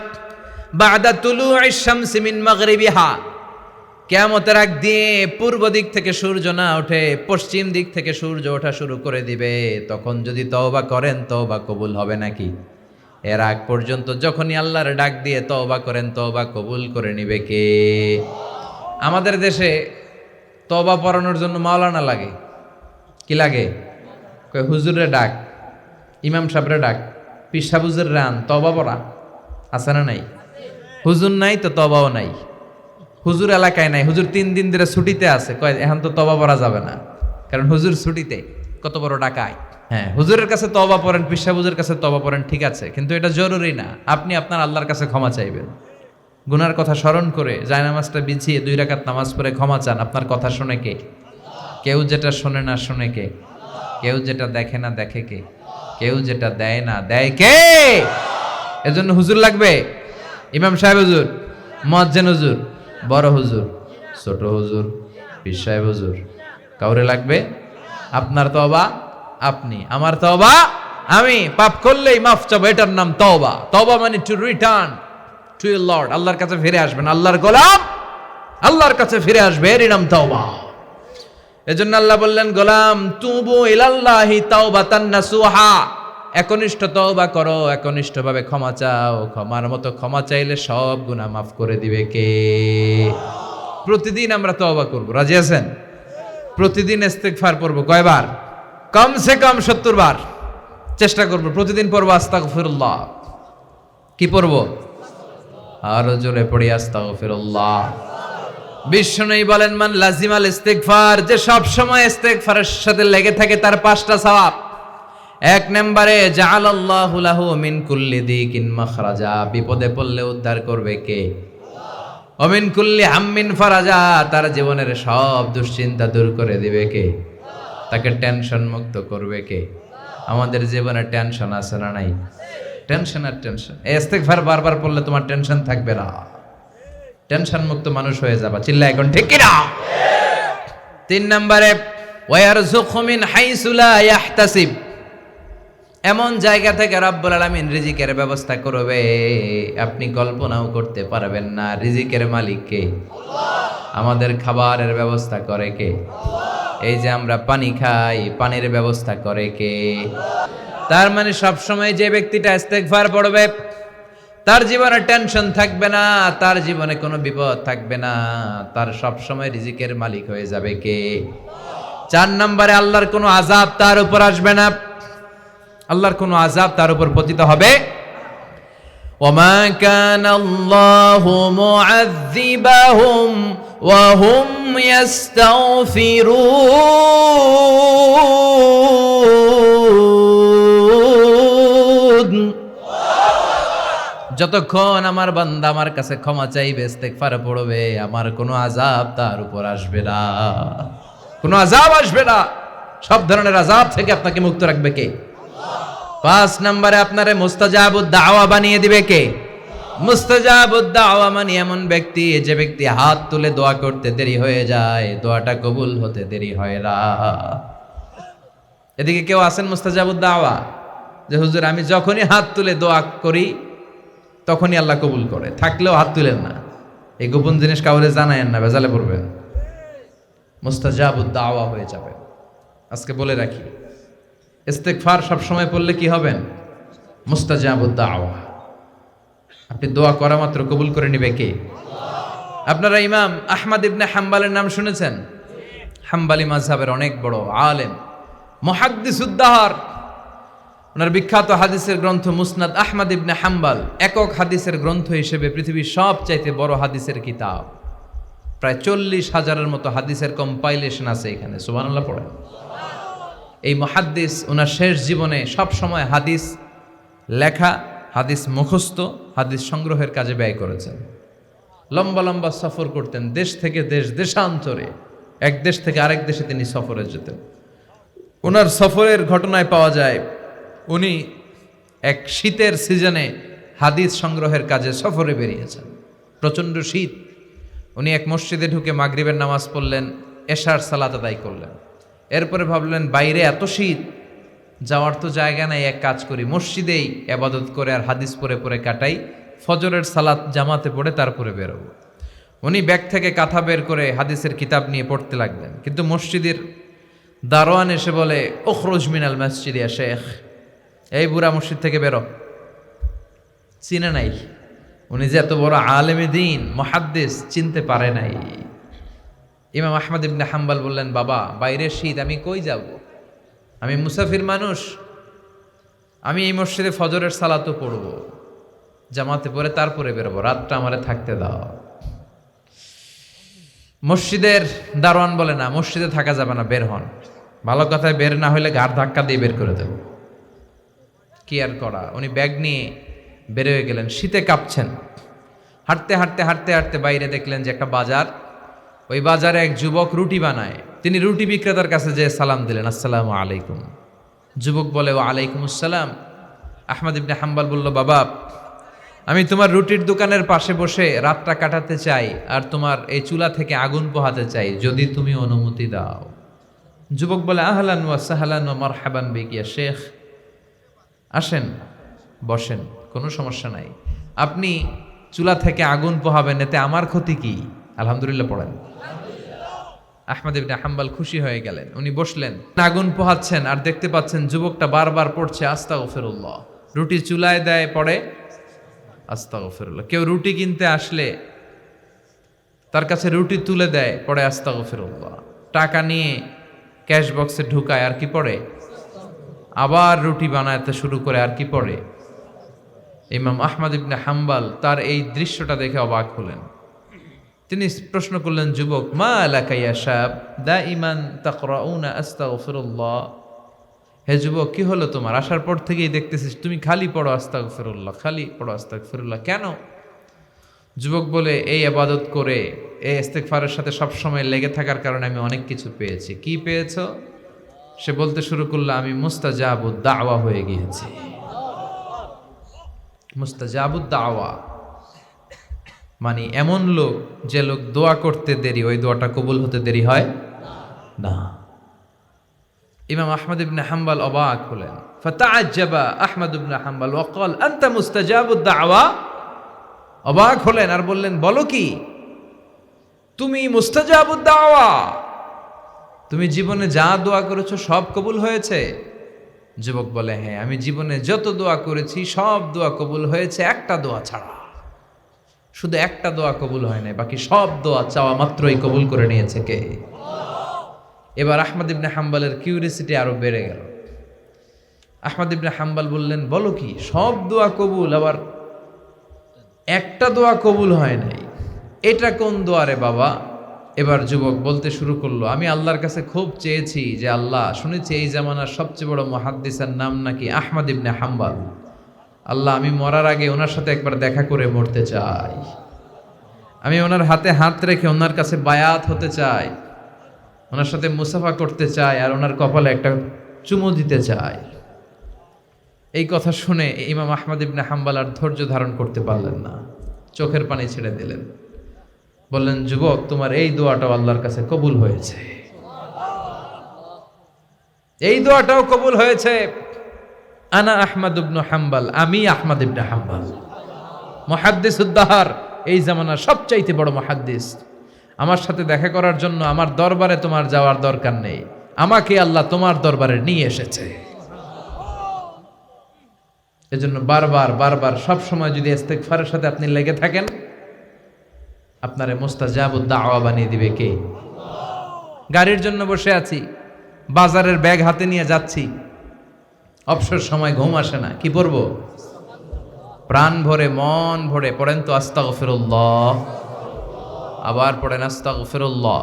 বাদা তুলুইশ শামসি মিন মাগরিবিহা, কিয়ামতের আগ দিয়ে পূর্ব দিক থেকে সূর্য না ওঠে, পশ্চিম দিক থেকে সূর্য ওঠা শুরু করে দিবে। তখন যদি তওবা করেন, তওবা কবুল হবে নাকি? এর আগ পর্যন্ত যখনই আল্লাহর ডাক দিয়ে তওবা করেন, তওবা কবুল করে নিবে কে? আমাদের দেশে তওবা পড়ানোর জন্য মাওলানা লাগে। কি লাগে? কয় হুজুরে ডাক, ইমাম সাহেবরে ডাক, পীর সাহেব হুজুর রান তওবা পড়া আছে না নাই? হুজুর নাই তো তওবাও নাই। হুজুর এলাকায় নাই, হুজুর 3 দিন ধরে ছুটিতে আছে, কয় এখন তো তওবা পড়া যাবে না, কারণ হুজুর ছুটিতে। কত বড় ডাকায়! হ্যাঁ, হুজুরের কাছে তওবা পড়েন, পীর সাহেব হুজুরের কাছে তওবা পড়েন, ঠিক আছে, কিন্তু এটা জরুরি না। আপনি আপনার আল্লাহর কাছে ক্ষমা চাইবেন। গুনার কথা স্মরণ করে জায়নামাজটা বিছিয়ে 2 রাকাত নামাজ পড়ে ক্ষমা চান, আপনার কথা শুনে কে? কেউ যেটা শোনে না শুনে কে? কেউ যেটা দেখে না দেখে কে? কেউ যেটা দেয় না দেয় কে? এজন্য হুজুর লাগবে? ইমাম সাহেব হুজুর, মুয়াজ্জিন হুজুর, বড় হুজুর, ছোট হুজুর, পীর সাহেব হুজুর, কাউরে লাগবে? আপনার তওবা আপনি, আমার তওবা আমি। পাপ করলেই মাফ চাবো, এটার নাম তওবা। তওবা মানে to return to your Lord, আল্লাহর কাছে ফিরে আসবেন। আল্লাহর গোলাম আল্লাহর কাছে ফিরে আসবে, এরই নাম তওবা। এজন্য আল্লাহ বললেন, গোলাম তুবু ইলাল্লাহি তাওবাতান নাসুহা, একনিষ্ঠ তওবা করো, একনিষ্ঠভাবে ক্ষমা চাও। ক্ষমার মতো ক্ষমা চাইলে সব গুনাহ মাফ করে দিবে কে? প্রতিদিন আমরা তওবা করব, রাজি আছেন? প্রতিদিন ইস্তেগফার পড়ব, কয়বার? কমসে কম 70 বার চেষ্টা করব প্রতিদিন পড়ব আস্তাগফিরুল্লাহ। কি পড়ব? আরো জোরে পড়ি আস্তাগফিরুল্লাহ। বিষ্ণুই বলেন, মান লাজিমাল ইস্তিগফার, যে সব সময় ইস্তিগফারের সাথে লেগে থাকে তার 5টা সওয়াব। 1 নম্বরে জাআলাল্লাহু লাহু মিন কুল্লি দিকিন মাখরাজা, বিপদে পড়লে উদ্ধার করবে কে? ওয়া মিন কুল্লি হাম্মিন ফারাজা, তার জীবনের সব দুশ্চিন্তা দূর করে দিবে কে? তাকে টেনশন মুক্ত করবে কে? আমাদের জীবনে টেনশন আছে না নাই? টেনশন আর টেনশন। ইস্তিগফার বারবার পড়লে তোমার টেনশন থাকবে না, টেনশন মুক্ত মানুষ হয়ে যাবা। চিল্লা এখন ঠিক কি না? 3 নম্বরে ওয়ারযুকু মিন হাইসু লা ইয়াহতাসিব, এমন জায়গা থেকে রব্বুল আলামিন রিজিকের ব্যবস্থা করবে আপনি কল্পনাও করতে পারবেন না। রিজিকের মালিক কে? আল্লাহ। আমাদের খাবারের ব্যবস্থা করে কে? আল্লাহ। এই যে আমরা পানি খাই, পানির ব্যবস্থা করে কে? আল্লাহ। তার মানে সব সময় যে ব্যক্তিটা ইস্তেগফার পড়বে তার জীবনে টেনশন থাকবে না, তার জীবনে কোনো বিপদ থাকবে না, তার সব সময় রিজিকের মালিক হয়ে যাবে কে? 4 নম্বরে আল্লাহর কোনো আযাব তার উপর আসবে না, আল্লাহর কোনো আযাব তার উপর পতিত হবে। ওয়ামা কানাল্লাহু মুআযযিবাহুম ওয়া হুম ইস্তাগফিরুন, যতক্ষণ আমার বান্দা আমার কাছে ক্ষমা চাইবে, ইস্তেগফার পড়বে, আমার কোনো আযাব তার উপর আসবে না, কোনো আযাব আসবে না। সব ধরনের আযাব থেকে আপনাকে মুক্ত রাখবে কে? 5 নম্বরে আপনারে মুস্তাজাবুদ দাওয়া বানিয়ে দিবে কে? মুস্তাজাবুদ দাওয়া মানে এমন ব্যক্তি, যে ব্যক্তি হাত তুলে দোয়া করতে দেরি হয়ে যায়, দোয়াটা কবুল হতে দেরি হয় না। এদিকে কেউ আছেন মুস্তাজাবুদ দাওয়া, যে হুজুর আমি যখনই হাত তুলে দোয়া করি তখনই আল্লাহ কবুল করে? থাকলেও হাত তুলেন না, এই গোপন জিনিস কাউরে জানায়েন না, বেজালে পড়বেন, মুস্তাজাবুদ দাওয়া হয়ে যাবে। আজকে বলে রাখি, ইস্তেগফার সব সময় পড়লে কি হবেন? মুস্তাজাবুদ দাওয়া। আপনি দোয়া করা মাত্র কবুল করে নেবে কে? আপনারা ইমাম আহমদ ইবনে হাম্বলের নাম শুনেছেন? হাম্বলি মাযহাবের অনেক বড় আলেম, মুহাদ্দিসুদ দাহর। ওনার বিখ্যাত হাদিসের গ্রন্থ মুসনাদ আহমদ ইবনে হাম্বল একক হাদিসের গ্রন্থ হিসেবে পৃথিবীর সবচাইতে বড় হাদিসের কিতাব। প্রায় 40,000-এর মতো হাদিসের কম্পাইলেশন আছে এখানে, সুবহানাল্লাহ পড়েন। এই মুহাদ্দিস ওনার শেষ জীবনে সব সময় হাদিস লেখা, হাদিস মুখস্থ, হাদিস সংগ্রহের কাজে ব্যয় করেছেন। লম্বা লম্বা সফর করতেন, দেশ থেকে দেশ, দেশান্তরে, এক দেশ থেকে আরেক দেশে তিনি সফরে যেতেন। ওনার সফরের ঘটনায় পাওয়া যায় উনি এক শীতের সিজনে হাদিস সংগ্রহের কাজে সফরে বেরিয়েছেন। প্রচণ্ড শীত। উনি এক মসজিদে ঢুকে মাগরিবের নামাজ পড়লেন, এশার সালাত আদায় করলেন। এরপরে ভাবলেন বাইরে এত শীত, যাওয়ার তো জায়গা নাই, এক কাজ করি মসজিদেই ইবাদত করে আর হাদিস পড়ে পড়ে কাটাই, ফজরের সালাত জামাতে পড়ে তারপরে বেরোবো। উনি ব্যাগ থেকে কাঁথা বের করে হাদিসের কিতাব নিয়ে পড়তে লাগলেন, কিন্তু মসজিদের দারোয়ান এসে বলে, উখরুজ মিনাল মসজিদ ইয়া শেখ, এই বুড়া মসজিদ থেকে বেরো। চিনে নাই, উনি যে এত বড় আলেমে দ্বীন মুহাদ্দিস, চিনতে পারে নাই। ইমাম আহমদ ইবনে হাম্বল বললেন, বাবা বাইরে শীত, আমি কই যাব? আমি মুসাফির মানুষ, আমি এই মসজিদে ফজরের সালাতও পড়ব, জামাতে পড়ে তারপরে বেরোবো, রাতটা আমারে থাকতে দাও। মসজিদের দারোয়ান বলে, না মসজিদে থাকা যাবে না, বের হন। ভালো কথায় বের না হইলে ঘাড় ধাক্কা দিয়ে বের করে দেব। কি আর করা, উনি ব্যাগ নিয়ে বের হয়ে গেলেন, শীতে কাঁপছেন। হাঁটতে হাঁটতে হাঁটতে হাঁটতে বাইরে দেখলেন যে একটা বাজার, ওই বাজারে এক যুবক রুটি বানায়। তিনি রুটি বিক্রেতার কাছে যেয়ে সালাম দিলেন, আসসালামু আলাইকুম। যুবক বলে, ওয়া আলাইকুম আসসালাম। আহমদ ইবনে হাম্বল বলল, বাবা, আমি তোমার রুটির দোকানের পাশে বসে রাতটা কাটাতে চাই আর তোমার এই চুলা থেকে আগুন পোহাতে চাই, যদি তুমি অনুমতি দাও। যুবক বলে, আহলান ওয়া সাহলান ওয়া মারহাবান বিক ইয়া শেখ, আসেন, বসেন, কোনো সমস্যা নাই। আপনি চুলা থেকে আগুন পোহাবেন, এতে আমার ক্ষতি কি? আলহামদুলিল্লাহ পড়েন। আহমদ ইবনে হাম্বল খুশি হয়ে গেলেন। উনি বসলেন, আগুন পোহাচ্ছেন আর দেখতে পাচ্ছেন যুবকটা বারবার পড়ছে আস্তাগফিরুল্লাহ। রুটি চুলায় দেয়, পড়ে আস্তাগফিরুল্লাহ। কেউ রুটি কিনতে আসলে তার কাছে রুটি তুলে দেয়, পড়ে আস্তাগফিরুল্লাহ। টাকা নিয়ে ক্যাশ বক্সে ঢুকায়, আর কি পড়ে? আবার রুটি বানাতে শুরু করে, আর কি পড়ে? ইমাম আহমদ ইবনে হাম্বল তার এই দৃশ্যটা দেখে অবাক হলেন। তিনি প্রশ্ন করলেন, যুবক, মা লাকা ইয়া শাব দাইমান তাকরাউনা আস্তাগফিরুল্লাহ। হে যুবক, কি হলো তোমার? আসার পর থেকেই দেখতেছিস তুমি খালি পড়ো আস্তাগফিরুল্লাহ, খালি পড়ো আস্তাগফিরুল্লাহ, কেন? যুবক বলে, এই ইবাদত করে, এই ইস্তেগফারের সাথে সবসময় লেগে থাকার কারণে আমি অনেক কিছু পেয়েছি। কি পেয়েছো? সে বলতে শুরু করলো, আমি মুস্তাজাবুদ দাওয়া হয়ে গিয়েছি। মুস্তাজাবুদ দাওয়া মানে এমন লোক, যে লোক দোয়া করতে দেরি, ওই দোয়াটা কবুল হতে দেরি হয় না। ইমাম আহমদ ইবনে হাম্বল অবাক হলেন। ফাতাআজ্জাবা আহমদ ইবনে হাম্বল ওয়া ক্বাল আনতা মুস্তাজাবুদ দাওয়া। অবাক হলেন আর বললেন, বলো কি, তুমি মুস্তাজাবুদ দাওয়া? তুমি জীবনে যা দোয়া করেছো সব কবুল হয়েছে? যুবক বলে, হ্যাঁ, আমি জীবনে যত দোয়া করেছি সব দোয়া কবুল হয়েছে, একটা দোয়া ছাড়া। শুধু একটা দোয়া কবুল হয় নাই, বাকি সব দোয়া চাওয়া মাত্রই কবুল করে নিয়েছে কে? এবার আহমদ ইবনে হাম্বলের কিউরিসিটি আরো বেড়ে গেল। আহমদ ইবনে হাম্বল বললেন, বলো কি, সব দোয়া কবুল, আবার একটা দোয়া কবুল হয় নাই, এটা কোন দোয়া রে বাবা? এবার যুবক বলতে শুরু করলো, আমি আল্লাহর কাছে খুব চেয়েছি যে আল্লাহ, শুনেছি এই জামানার সবচেয়ে বড় মুহাদ্দিসের নাম নাকি আহমদ ইবনে হাম্বল। আল্লাহ, আমি মরার আগে ওনার সাথে একবার দেখা করে মরতে চাই। আমি ওনার হাতে হাত রেখে ওনার কাছে বায়াত হতে চাই, ওনার সাথে মুসাফা করতে চাই, আর ওনার কপালে একটা চুমু দিতে চাই। এই কথা শুনে ইমাম আহমদ ইবনে হাম্বল আর ধৈর্য ধারণ করতে পারলেন না, চোখের পানি ছেড়ে দিলেন। বললেন, যুবক, তোমার এই দোয়াটাও আল্লাহর কাছে কবুল হয়েছে, এই দোয়াটাও কবুল হয়েছে। আনা আহমদ ইবনে হাম্বল, আমি আহমদ ইবনে হাম্বল, মুহাদ্দিসুদ দাহর, এই জামানার সবচাইতে বড় মুহাদ্দিস। আমার সাথে দেখা করার জন্য আমার দরবারে তোমার যাওয়ার দরকার নেই, আমাকে আল্লাহ তোমার দরবারে নিয়ে এসেছে। এজন্য বারবার বারবার সব সময় যদি ইস্তেগফারের সাথে আপনি লেগে থাকেন, আপনারে মুস্তাজাবুদ দাওয়া বানিয়ে দিবে কে? গাড়ির জন্য বসে আছি, বাজারের ব্যাগ হাতে নিয়ে যাচ্ছি, অবসর সময় ঘুম আসে না, কি পড়বো? প্রাণ ভরে মন ভরে পড়েন তো আস্তাগফিরুল্লাহ, আবার পড়েন আস্তাগফিরুল্লাহ,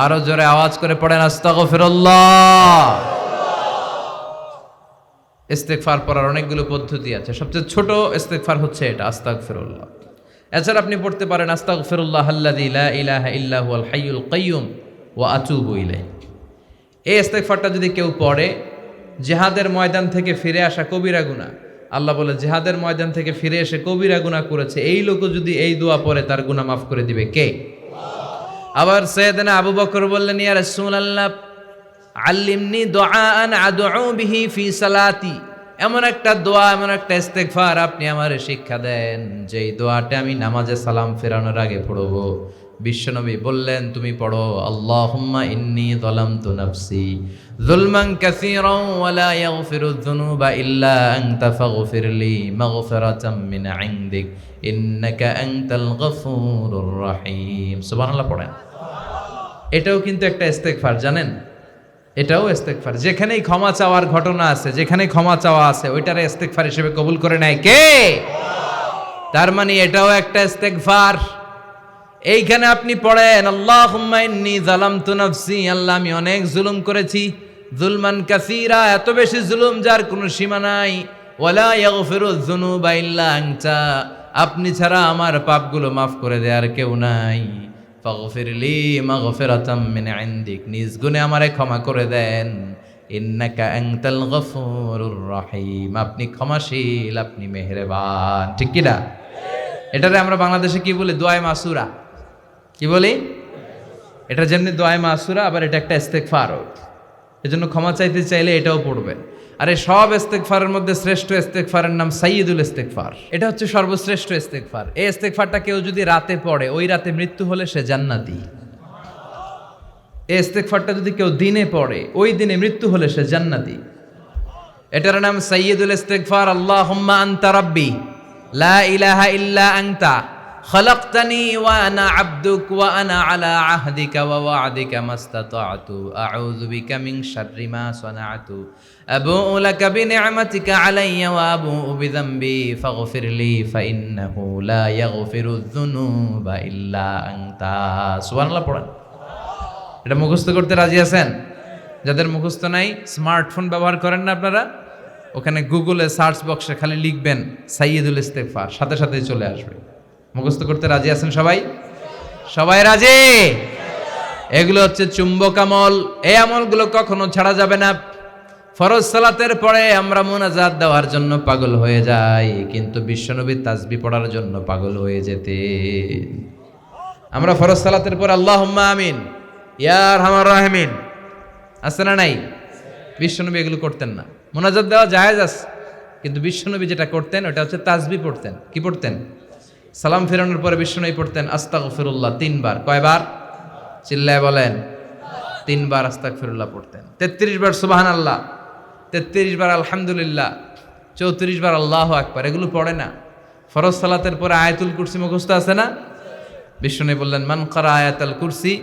আরো জোরে আওয়াজ করে পড়েন আস্তাগফিরুল্লাহ। ইস্তেগফার পড়ার অনেকগুলো পদ্ধতি আছে, সবচেয়ে ছোট ইস্তেগফার হচ্ছে এটা, আস্তাগফিরুল্লাহ। এছাড়া আপনি পড়তে পারেন আস্তাগফিরুল্লাহ আল্লাযী লা ইলাহা ইল্লা হুয়াল হাইয়ুল কাইয়্যুম ওয়া আতুবু ইলাইহি। এই ইস্তেগফারটা যদি কেউ পড়ে, জিহাদের ময়দান থেকে ফিরে আসা কবিরা গুনাহ, আল্লাহ বলে জিহাদের ময়দান থেকে ফিরে এসে কবিরা গুনাহ করেছে, এই লোকও যদি এই দোয়া পড়ে তার গুনাহ মাফ করে দিবে কে? আবার সাইয়েদনা আবু বকর বললেন, ইয়া রাসূলুল্লাহ আল্লিমনি দুআআন আদউ বিহি ফি সালাতি, এমন একটা দোয়া, এমন একটা ইস্তেগফার আপনি আমারে শিক্ষা দেন, যেই দোয়াটা আমি নামাজে সালাম ফেরানোর আগে পড়ব। বিশ্বনবী বললেন, তুমি পড়ো, আল্লাহুম্মা ইন্নী যালামতু নাফসি যুলমান কাসীরান ওয়া লা ইয়াগফিরুয যুনুবা ইল্লা আনতা ফাগফিরলি মাগফিরাতাম মিন ইনদিক ইন্নাকা আনতাল গফুরুর রহিম। সুবহানাল্লাহ পড়েন। এটাও কিন্তু একটা ইস্তেগফার, জানেন? এটাও ইস্তেগফার। যেখানেই ক্ষমা চাওয়ার ঘটনা আছে, যেখানে ক্ষমা চাওয়া আছে, ওইটারে ইস্তেগফার হিসেবে কবুল করে নেয় কে? তার মানে এটাও একটা ইস্তেগফার। এইখানে আপনি পড়েন, আল্লাহুম্মা ইন্নী যালামতু নাফসি, আল্লাহ আমি অনেক জুলুম করেছি, যুলমান কাসীরা, এত বেশি জুলুম যার কোনো সীমা নাই, ওয়ালা ইয়াগফিরুয যুনুবা ইল্লা আনতা, আপনি ছাড়া আমার পাপগুলো মাফ করে দেওয়ার কেউ নাই। ফাগফিরলি মাগফিরাতাম মিন ইনদিক, নিজ গুণে আমারে ক্ষমা করে দেন। ইন্নাকা আনতাল গফুরুর রহিম, আপনি ক্ষমাশীল, আপনি মেহেরবান। ঠিক কি না? এটারে আমরা বাংলাদেশে কি বলি? দোয়ায়ে মাসুরা। কি বলি? এটা যেমনি দোয়ায়ে মাসুরা, আবার এটা একটা ইস্তেগফারও। এজন্য ক্ষমা চাইতে চাইলে এটাও পড়বেন। আর এই সব ইস্তেগফারের মধ্যে শ্রেষ্ঠ ইস্তেগফারের নাম সাইয়্যিদুল ইস্তেগফার। এটা হচ্ছে সর্বশ্রেষ্ঠ ইস্তেগফার। এই ইস্তেগফারটা কেউ যদি রাতে পড়ে, ওই রাতে মৃত্যু হলে সে জান্নাতি। এই ইস্তেগফারটা যদি কেউ দিনে পড়ে, ওই দিনে মৃত্যু হলে সে জান্নাতি। এটার নাম সাইয়্যিদুল ইস্তেগফার। আল্লাহুম্মা আনতা রাব্বি লা ইলাহা ইল্লা আনতা খালাকতানি ওয়া আনা আবদুক ওয়া আনা আলা আহদিকা ওয়া ওয়া'দিকা মাস্তাতা'তু আউযু বিকা মিন শাররি মা সানা'তু আবু'ু লাকা বিনি'মাতিকা আলাইয়া ওয়া আবু'ু বিযামবি ফাগফিরলি ফাইন্নাহু লা ইয়াগফিরুয যুনুবা ইল্লা আনতা। সুবহানাল্লাহ পড়েন। এটা মুখস্থ করতে রাজি আছেন? যাদের মুখস্থ নাই, স্মার্টফোন ব্যবহার করেন না আপনারা? ওখানে গুগলে সার্চ বক্সে খালি লিখবেন সাইয়্যিদুল ইস্তেগফার, সাথে সাথেই চলে আসবে। মুখস্থ করতে রাজি আছেন সবাই? সবাই রাজি? এগুলো হচ্ছে চুম্বক আমল। এই আমলগুলো কখনো ছাড়া যাবে না। ফরজ সালাতের পরে আমরা মুনাজাত দেওয়ার জন্য পাগল হয়ে যাই, কিন্তু বিশ্বনবী তাসবিহ পড়ার জন্য পাগল হয়ে যেতেন। আমরা ফরজ সালাতের পর আল্লাহুম্মা আমিন ইয়া আরহামার রাহিমিন আছে না নাই? বিশ্বনবী এগুলো করতেন না। মুনাজাত দেওয়া জায়েজ আছে, কিন্তু বিশ্বনবী যেটা করতেন ওটা হচ্ছে তাসবিহ পড়তেন। কি পড়তেন? সালাম ফেরানোর পরে বিশ্বনবী পড়তেন আস্তাগফিরুল্লাহ 3 বার। কয়বার? চিল্লায় বলেন। 3 বার আস্তাগফিরুল্লাহ পড়তেন। 33 বার সুবহানাল্লাহ, 33 বার আলহামদুলিল্লাহ, 34 বার আল্লাহু আকবার। এগুলো পড়ে না। ফরজ সালাতের পরে আয়াতুল কুরসি মুখস্থ আছে না? বিশ্বনবী বললেন মান ক্বারা আয়াতুল কুরসি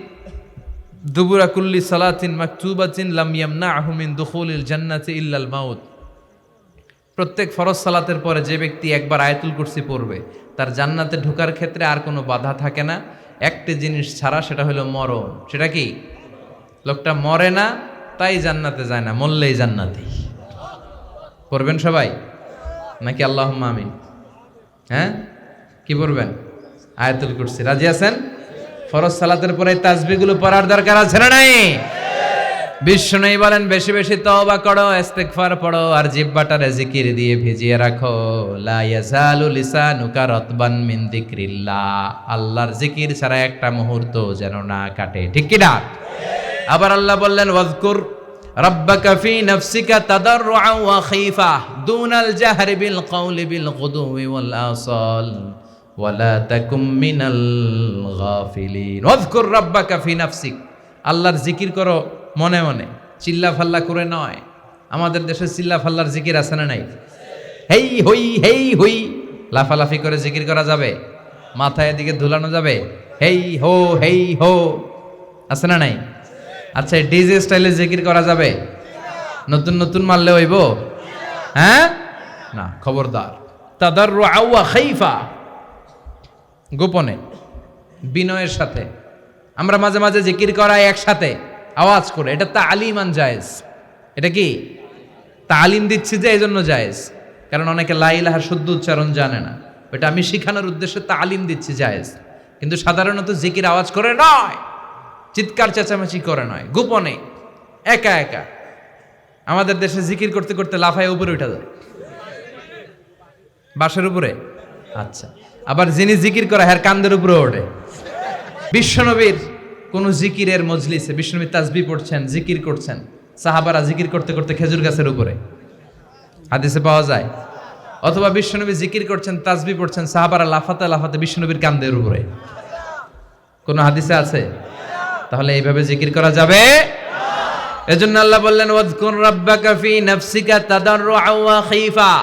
দুবুরা কুল্লি সালাতিন মাকতুবাতিন লাম ইয়ামনাহু মিন দুখুলিল জান্নাতি ইল্লাল মাউত। প্রত্যেক ফরজ সালাতের পরে যে ব্যক্তি একবার আয়াতুল কুরসি পড়বে, তার জান্নাতে ঢোকার ক্ষেত্রে আর কোনো বাধা থাকে না, একটি জিনিস ছাড়া, সেটা হলো মরণ। সেটা কি? লোকটা মরে না তাই জান্নাতে যায় না, মরলেই জান্নাতি। পড়বেন সবাই নাকি আল্লাহুম্মা আমিন? হ্যাঁ, কি পড়বেন? আয়াতুল কুরসি। রাজি আছেন? ফরজ সালাতের পরে তাসবিহগুলো পড়ার দরকার আছে না নাই? বিশ্বনবী বলেন বেশি বেশি তওবা করো, ইস্তেগফার পড়ো, আর জিহ্বাটারে জিকির দিয়ে ভিজিয়ে রাখো। লা ইয়াজালু লিসানুকা রাতবান মিন যিকরিল্লাহ, আল্লাহর জিকির ছাড়া একটা মুহূর্ত যেন না কাটে। ঠিক কি না? আবার আল্লাহ বললেন ওয়াজকুর রাব্বাকা ফি নাফসিকা তাদাররুআ ওয়া খীফা দুনাল জাহরি বিল কওলি বিল গুদুই ওয়াল আসাল ওয়ালা তাকুম মিনাল গাফিলিন। ওয়াজকুর রাব্বাকা ফি নাফসিক, আল্লাহর জিকির করো মনে মনে, চিল্লা ফাল্লা করে নয়। আমাদের দেশে চিল্লা ফাল্লার জিকির আছে না নাই? হেই হই লাফালাফি করে জিকির করা যাবে? মাথায় এদিকে ধুলানো যাবে? হেই হো আছে না নাই? আচ্ছা, ডিজে স্টাইলে জিকির করা যাবে? নতুন নতুন মারলে হইব? হ্যাঁ না, খবরদার। তাদাররুআ ওয়া খাইফা, গোপনে বিনয়ের সাথে। আমরা মাঝে মাঝে জিকির করাই একসাথে আওয়াজ করে, এটা তালিমান জায়েজ। এটা কি তালিম দিচ্ছি যে এই জন্য জায়েজ, কারণ অনেকে লা ইলাহার শুদ্ধ উচ্চারণ জানে না। এটা আমি শিখানোর উদ্দেশ্যে তালিম দিচ্ছি, জায়েজ। কিন্তু সাধারণত জিকির আওয়াজ করে নয়, চিৎকার চেঁচামেচি করে নয়, গোপনে একা একা। আমাদের দেশে জিকির করতে করতে লাফায় উপরে উঠা যায়, বাসের উপরে। আচ্ছা, আবার যিনি জিকির করে হ্যার কান্দের উপরে ওঠে। বিশ্বনবীর কোন জিকিরের মজলিসে বিশ্বনবী তাসবিহ পড়ছেন, জিকির করছেন, সাহাবারা জিকির করতে করতে খেজুর গাছের উপরে, হাদিসে পাওয়া যায়। অথবা বিশ্বনবী জিকির করছেন, তাসবিহ পড়ছেন, সাহাবারা লাফাতে লাফাতে বিশ্বনবীর কান্দের উপরে। কোন হাদিসে আছে? তাহলে এইভাবে জিকির করা যাবে? এজন্য আল্লাহ বললেন ওয়াজকুর রাব্বাকা ফি নাফসিকা তাদাররুআ ওয়া খীফা,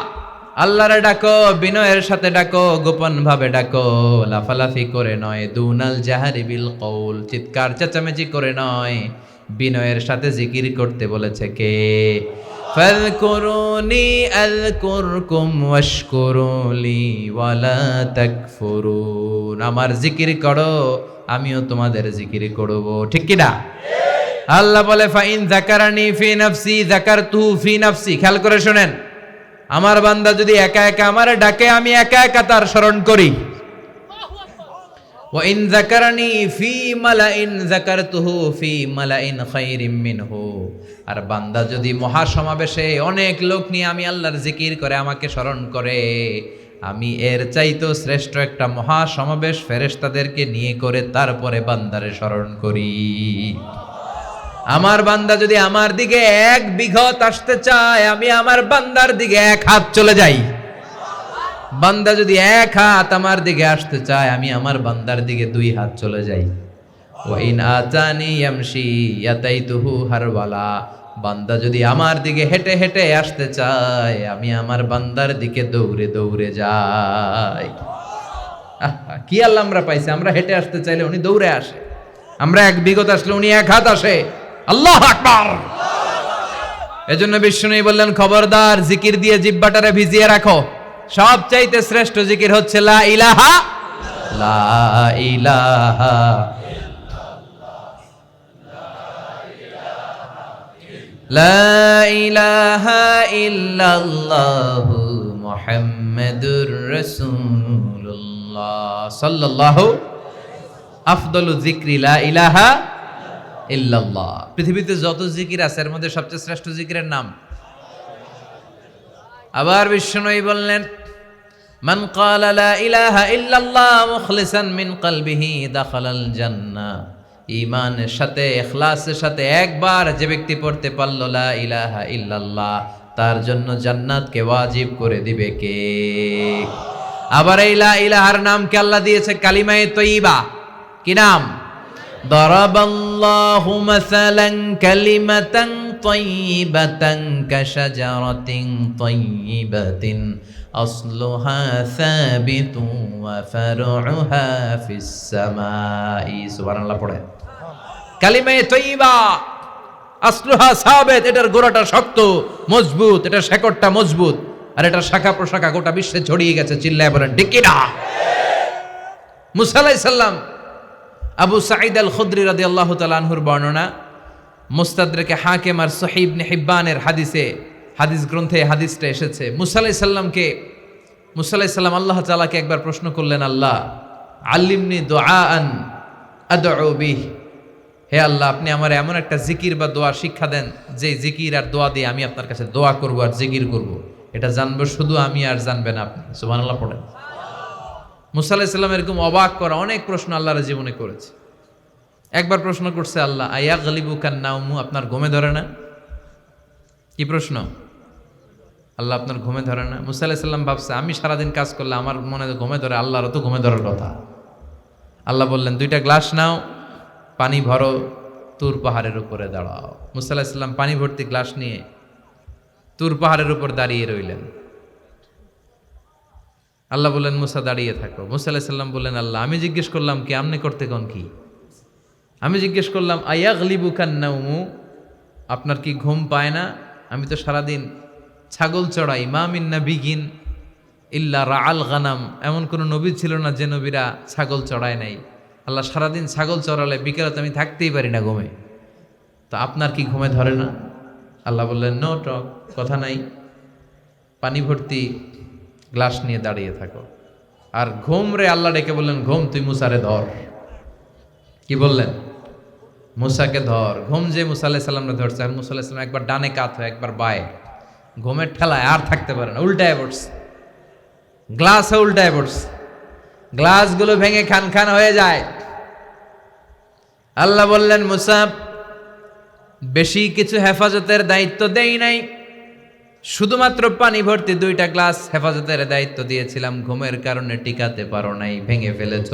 আল্লাহরে ডাকো, বিনয়ের সাথে ডাকো, গোপন ভাবে ডাকো, লাফালাফি করে নয়। দুনাল জাহরি বিল কওল, চিৎকার চেঁচামেচি করে নয়, বিনয়ের সাথে জিকির করতে বলেছে কে? ফাযকুরুনি আযকুরকুম ওয়াশকুরুলি ওয়ালা তাকফুরুন, আমার জিকির করো, আমিও তোমাদের জিকির করব। ঠিক কি না? আল্লাহ বলে ফাইন যাকারানি ফি নাফসি যাকারতুহু ফি নাফসি। খেয়াল করে শুনেন, আমার বান্দা যদি একা একা আমারে ডাকে, আমি একা একা তার স্মরণ করি। ওয়া ইন যাকারানি ফি মালাইন যাকারতুহু ফি মালাইন খায়রিম মিনহু। আর বান্দা যদি মহাসমাবেশে অনেক লোক নিয়ে আমি আল্লাহর জিকির করে আমাকে স্মরণ করে, আমি এর চাইতেও শ্রেষ্ঠ একটা মহাসমাবেশ ফেরেশতাদেরকে নিয়ে করে তারপরে বান্দারে স্মরণ করি। আমার বান্দা যদি আমার দিকে 1 বিঘত আসতে চায়, আমি আমার বান্দার দিকে 1 হাত চলে যাই। বান্দা যদি 1 হাত আমার দিকে আসতে চায়, আমি আমার বান্দার দিকে 2 হাত চলে যাই। ওয়া ইন আতানি ইয়ামশি ইয়াতাইতুহু হারওয়ালা। বান্দা যদি আমার দিকে হেঁটে হেঁটে আসতে চায়, আমি আমার বান্দার দিকে দৌড়ে দৌড়ে যাই। কি আল্লাহ আমরা পাইছি, আমরা হেঁটে আসতে চাইলে উনি দৌড়ে আসে, আমরা 1 বিঘত আসলে উনি 1 হাত আসে। আল্লাহু আকবার। এজন্য বিষ্ণু বললেন, খবরদার জিকির দিয়ে জিহ্বাটারে ভিজিয়ে রাখো। সবচাইতে শ্রেষ্ঠ জিকির হচ্ছে লা ইলাহা লা ইলাহা লা ইলাহা ইল্লাল্লাহু মুহাম্মাদুর রাসূলুল্লাহ সাল্লাল্লাহু আফদালু যিকরি লা ইলাহা ইল্লাল্লাহ। পৃথিবীতে যত জিকির আছে এর মধ্যে সবচেয়ে শ্রেষ্ঠ জিকিরের নাম। আবার বিষ্ণুই বললেন, মান ক্বালা লা ইলাহা ইল্লাল্লাহ মুখলিসান মিন কলবিহি দাখালাল জান্নাহ। ঈমানের সাথে ইখলাসের সাথে একবার যে ব্যক্তি পড়তে পারল লা ইলাহা ইল্লাল্লাহ, তার জন্য জান্নাতকে ওয়াজিব করে দিবে কে? আবার এই লা ইলাহার নামকে আল্লাহ দিয়েছে কালিমায়ে তয়্যিবা। কি নাম? দারাবাল্লাহু মাসালান কালিমাতান তয়্যিবাতান কাশাজারাতিন তয়্যিবাতিন আসলুহা সাবিতুন ওয়া ফারউহা ফিস সামাই। সুবহানাল্লাহ পড়ে। কালিমায়ে তয়্যিবা আসলুহা সাবিত, এটার গোড়াটা শক্ত মজবুত, এটার শেকড়টা মজবুত, আর এটার শাখা প্রশাখা গোটা বিশ্বে ছড়িয়ে গেছে। চিল্লায় বলেন ঠিক কি না? মুসা আলাইহিস সালাম, আবু সাঈদ আল খুদরি রাদিয়াল্লাহু তাআলা আনহুর বর্ণনা, মুস্তাদরাকে হাকিম আর সহিহ ইবনে হিব্বানের হাদিস গ্রন্থে হাদিসটা এসেছে। মুসা আলাইহিস সালাম আল্লাহ তাআলাকে একবার প্রশ্ন করলেন, আল্লাহ আল্লিমনি দুআআন আদউ বিহ। হে আল্লাহ, আপনি আমার এমন একটা জিকির বা দোয়া শিক্ষা দেন, যে জিকির আর দোয়া দিয়ে আমি আপনার কাছে দোয়া করব আর জিকির করব, এটা জানবো শুধু আমি আর জানবেন আপনি। সুবহানাল্লাহ পড়েন। মুসা আলাইহিস সালাম এরকম অবাক করা অনেক প্রশ্ন আল্লাহর জীবনে করেছে। একবার প্রশ্ন করছে আল্লাহ, আয়াগলিবুকান নাওমু, আপনার ঘুমে ধরে না? কি প্রশ্ন? আল্লাহ আপনার ঘুমে ধরে না? মুসা আলাইহিস সালাম ভাবছে, আমি সারাদিন কাজ করলে আমার মনে ঘুমে ধরে, আল্লাহরও তো ঘুমে ধরার কথা। আল্লাহ বললেন, 2টা গ্লাস নাও, পানি ভরো, তুর পাহাড়ের উপরে দাঁড়াও। মুসা আলাইহিস সালাম পানি ভর্তি গ্লাস নিয়ে তুর পাহাড়ের উপর দাঁড়িয়ে রইলেন। আল্লাহ বললেন, মুসা দাঁড়িয়ে থাকো। মুসা আলাইহিস সালাম বললেন, আল্লাহ আমি জিজ্ঞেস করলাম কি, আমনে করতে কোন কি? আমি জিজ্ঞেস করলাম আয়াগলিবুকান নাওমু, আপনার কি ঘুম পায় না? আমি তো সারাদিন ছাগল চড়াই। মা মিন নাবিয়িন ইল্লা রাআল গানাম, এমন কোন নবী ছিল না যে নবীরা ছাগল চড়ায় নাই। আল্লাহ সারাদিন ছাগল চড়ালে বিকেলে তো আমি থাকতেই পারি না ঘুমে, তো আপনার কি ঘুমে ধরে না? আল্লাহ বললেন, নো টক, কথা নাই, পানি ভর্তি গ্লাস নিয়ে দাঁড়িয়ে থাকো। আর ঘুম রে আল্লাহ ডেকে বললেন, ঘুম তুই মুসারে ধর। কি বললেন? মুসাকে ধর। ঘুম যে মুসা আলাইহিস সালামকে ধরছে, আর মুসা আলাইহিস সালাম একবার ডানে কাত হয়, একবার বায়ে, ঘুমের ঠেলায় আর থাকতে পারে না, উল্টায় পড়ছে, গ্লাসে উল্টায় পড়ছে, গ্লাসগুলো ভেঙে খান খান হয়ে যায়। আল্লাহ বললেন, মুসা বেশি কিছু হেফাজতের দায়িত্ব দেই নাই, শুধুমাত্র পানি ভর্তি 2টা গ্লাস হেফাজতের দায়িত্ব দিয়েছিলাম, ঘুমের কারণে টিকাতে পারো নাই, ভেঙে ফেলেছ,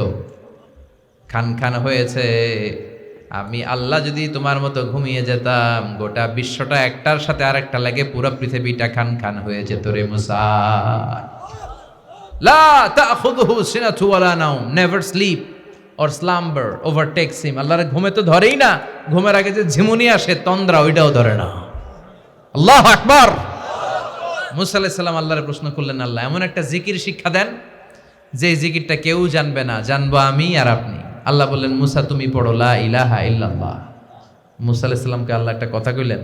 খান খান হয়েছে। আমি আল্লাহ যদি তোমার মতো ঘুমিয়ে যেতাম, গোটা বিশ্বটা একটার সাথে আরেকটা লাগে পুরো পৃথিবীটা খান খান হয়ে যেত রে মুসা। লা তাখুযুহু সিনাতু ওয়ালা নাওম, never sleep or slumber overtakes him. আল্লাহর ঘুমে তো ধরেই না, ঘুমের আগে যে ঝিমুনি আসে তন্দ্রা, ওইটাও ধরে না। আল্লাহু আকবার। মুসা আলাইহিস সালাম আল্লাহর প্রশ্ন করলেন, আল্লাহ এমন একটা জিকির শিক্ষা দেন যে জিকিরটা কেউ জানবে না, জানবো আমি আর আপনি। আল্লাহ বললেন, মুসা তুমি পড়ো লা ইলাহা ইল্লাল্লাহ। মুসা আলাইহিস সালামকে আল্লাহ একটা কথা কইলেন,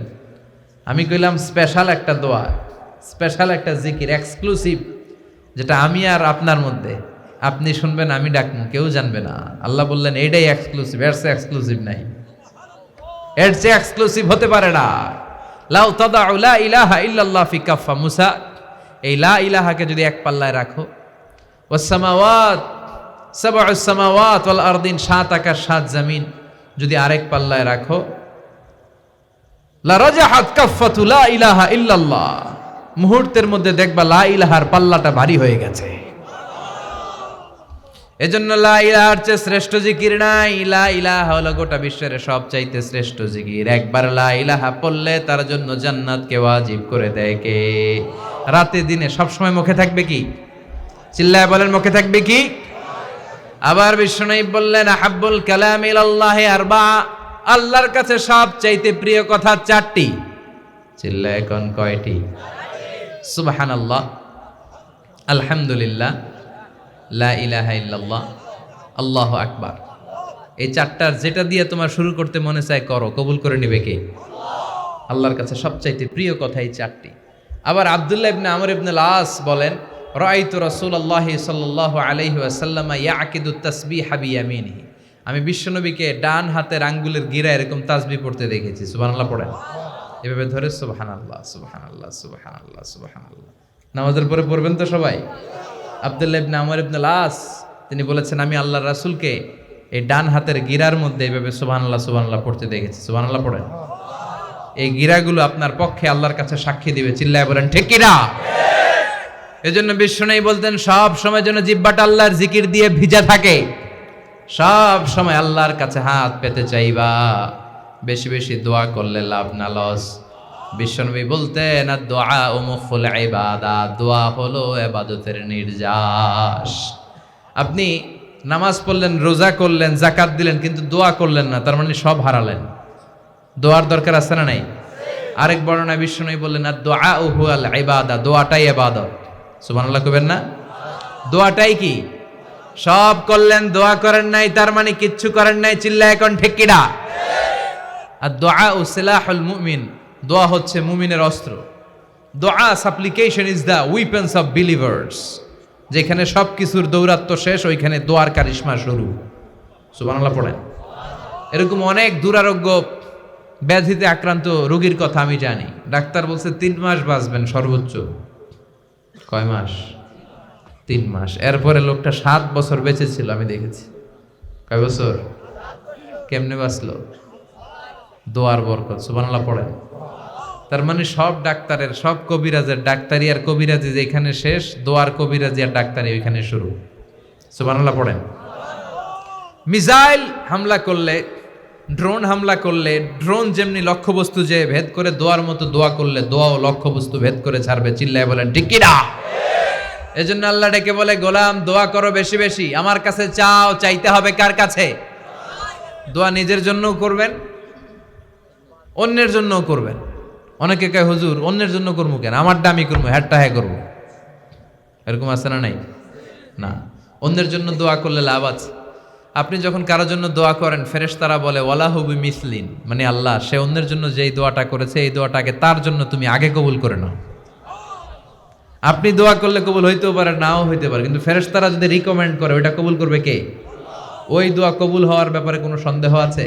আমি কইলাম স্পেশাল একটা দোয়া, স্পেশাল একটা জিকির, এক্সক্লুসিভ, যেটা আমি আর আপনার মধ্যে, আপনি শুনবেন আমি ডাকবো, কেউ জানবে না। আল্লাহ বললেন এইটাই এক্সক্লুসিভ, এর চেয়ে এক্সক্লুসিভ নাই, এর চেয়ে এক্সক্লুসিভ হতে পারে না। লাউ তাদাউ লা ইলাহা ইল্লাল্লাহ ফি কাফা মুসা, এই লা ইলাহাকে যদি এক পাল্লায় রাখো, ওয়াস সামাওয়াত সাবউস সামাওয়াত ওয়াল আরদিন, সাত আকাশ সাত জমিন যদি আরেক পাল্লায় রাখো, লা রাজাহাত কাফাতু লা ইলাহা ইল্লাল্লাহ, মুহূর্তের মধ্যে দেখবা লা ইলাহার পাল্লাটা ভারী হয়ে গেছে। এজন্য লা ইলাহার চেয়ে শ্রেষ্ঠ জিকির নাই। লা ইলাহা হলো গোটা বিশ্বের সবচাইতে শ্রেষ্ঠ জিকির। একবার লা ইলাহা পড়লে তার জন্য জান্নাতকে ওয়াজিব করে দেয় কে? রাতে দিনে সবসময় মুখে থাকবে কি? চিল্লায় বলেন, মুখে থাকবে কি? আবার বিশ্বনবী বললেন আহাব্বুল কালাম ইলাল্লাহি আরবা, আল্লাহর কাছে সবচাইতে প্রিয় কথা চারটি। চিল্লায় কোন কয়টি? সুবহানাল্লাহ, আলহামদুলিল্লাহ, লা ইলাহা ইল্লাল্লাহ, আল্লাহু আকবার। এই চারটার যেটা দিয়ে তোমার শুরু করতে মনে চায় করো, কবুল করে নিবে কে? আল্লাহর কাছে সবচাইতে প্রিয় কথা এই চারটি। আবার আব্দুল্লাহ ইবনে আমর ইবনে আস বলেন, রাআইতু রাসূলুল্লাহি সাল্লাল্লাহু আলাইহি ওয়াসাল্লাম ইয়াকিদু তাসবিহা বিয়ামিনিহি, আমি বিশ্বনবীকে ডান হাতের আঙ্গুলের গিরা এরকম তাসবিহ পড়তে দেখেছি। সুবহানাল্লাহ পড়েন, এভাবে ধরে সুবহানাল্লাহ সুবহানাল্লাহ সুবহানাল্লাহ সুবহানাল্লাহ। নামাজের পরে পড়বেন তো সবাই। আব্দুল্লাহ ইবনে আমর ইবনে আস তিনি বলেছেন, আমি আল্লাহর রাসূলকে এই ডান হাতের গিরার মধ্যে এইভাবে সুবহানাল্লাহ সুবহানাল্লাহ পড়তে দেখেছি। সুবহানাল্লাহ পড়েন। এই গিরাগুলো আপনার পক্ষে আল্লাহর কাছে সাক্ষী দিবে। চিল্লায় বলেন ঠিক কি না? এজন্য বিশ্বনবী বলতেন সব সময় যেন জিহ্বাটা আল্লাহর জিকির দিয়ে ভিজা থাকে, সব সময় আল্লাহর কাছে হাত পেতে চাইবা। বেশি বেশি দোয়া করলে লাভ না লস। বিশ্বনবী বলতেন দোয়া ও মুখুল ইবাদা, দোয়া হলো ইবাদতের নির্যাস। আপনি নামাজ পড়লেন, রোজা করলেন, যাকাত দিলেন, কিন্তু দোয়া করলেন না, তার মানে সব হারালেন। দোয়ার দরকার আছে না নাই? আরেক বর্ণনায় বিশ্বনবী বললেন দোয়া হুয়াল ইবাদা, দোয়াটাই ইবাদত। সুবহানাল্লাহ কইবেন না? দোয়াটাই কি? সব করলেন, দোয়া করেন নাই, তার মানে কিচ্ছু করেন নাই। চিল্লায় এখন ঠিক কি না? আর দোয়া ও সিলাহুল মুমিন, দোয়া হচ্ছে মুমিনের অস্ত্র। দোয়া সাপ্লিকেশন is the weapons of believers. যেখানে সব কিছুর দৌরাত্ম্য শেষ, ওইখানে দোয়ার কারিশমা শুরু। সুবহানাল্লাহ পড়েন। এরকম অনেক দুরারোগ্য ব্যাধিতে আক্রান্ত রোগীর কথা আমি জানি। ডাক্তার বলছে 3 মাস বাঁচবেন সর্বোচ্চ। কয় মাস? 3 মাস। এরপরে লোকটা 7 বছর বেঁচে ছিল, আমি দেখেছি। কয় বছর? কেমনে বাঁচলো? দোয়ার বরকত। সুবহানাল্লাহ পড়েন। তার মানে সব ডাক্তারের, সব কবিরাজের ডাক্তারি আর কবিরাজি যেখানে শেষ, দোয়ার কবিরাজি আর ডাক্তারি ওইখানে শুরু। সুবহানাল্লাহ পড়েন। মিসাইল হামলা করলে, ড্রোন হামলা করলে, ড্রোন যেমনি লক্ষ্যবস্তু যে ভেদ করে, দোয়ার মতো দোয়া করলে দোয়াও লক্ষ্যবস্তু ভেদ করে ছাড়বে। চিল্লায় বলেন ঠিক কি না? এজন্য আল্লাহ ডেকে বলে, গোলাম দোয়া করো বেশি বেশি, আমার কাছে চাও। চাইতে হবে কার কাছে? দোয়া নিজের জন্যও করবেন, অন্যের জন্যও করবেন। অনেকে কয় হুজুর অন্যের জন্য করবো কেন, আমারটা আমি করবো, হ্যাটটা হ্যাঁ করবো। এরকম আছে না নাই? না, অন্যের জন্য দোয়া করলে লাভ আছে। আপনি যখন কারোর জন্য দোয়া করেন, ফেরেশতারা বলে ওয়ালাহু বিমিসলিন, মানে আল্লাহ সে অন্যের জন্য যেই দোয়াটা করেছে এই দোয়াটাকে তার জন্য তুমি আগে কবুল করে নাও। আপনি দোয়া করলে কবুল হইতেও পারে, নাও হইতে পারে, কিন্তু ফেরেশতারা যদি রিকমেন্ড করে, ওইটা কবুল করবে কে? ওই দোয়া কবুল হওয়ার ব্যাপারে কোনো সন্দেহ আছে?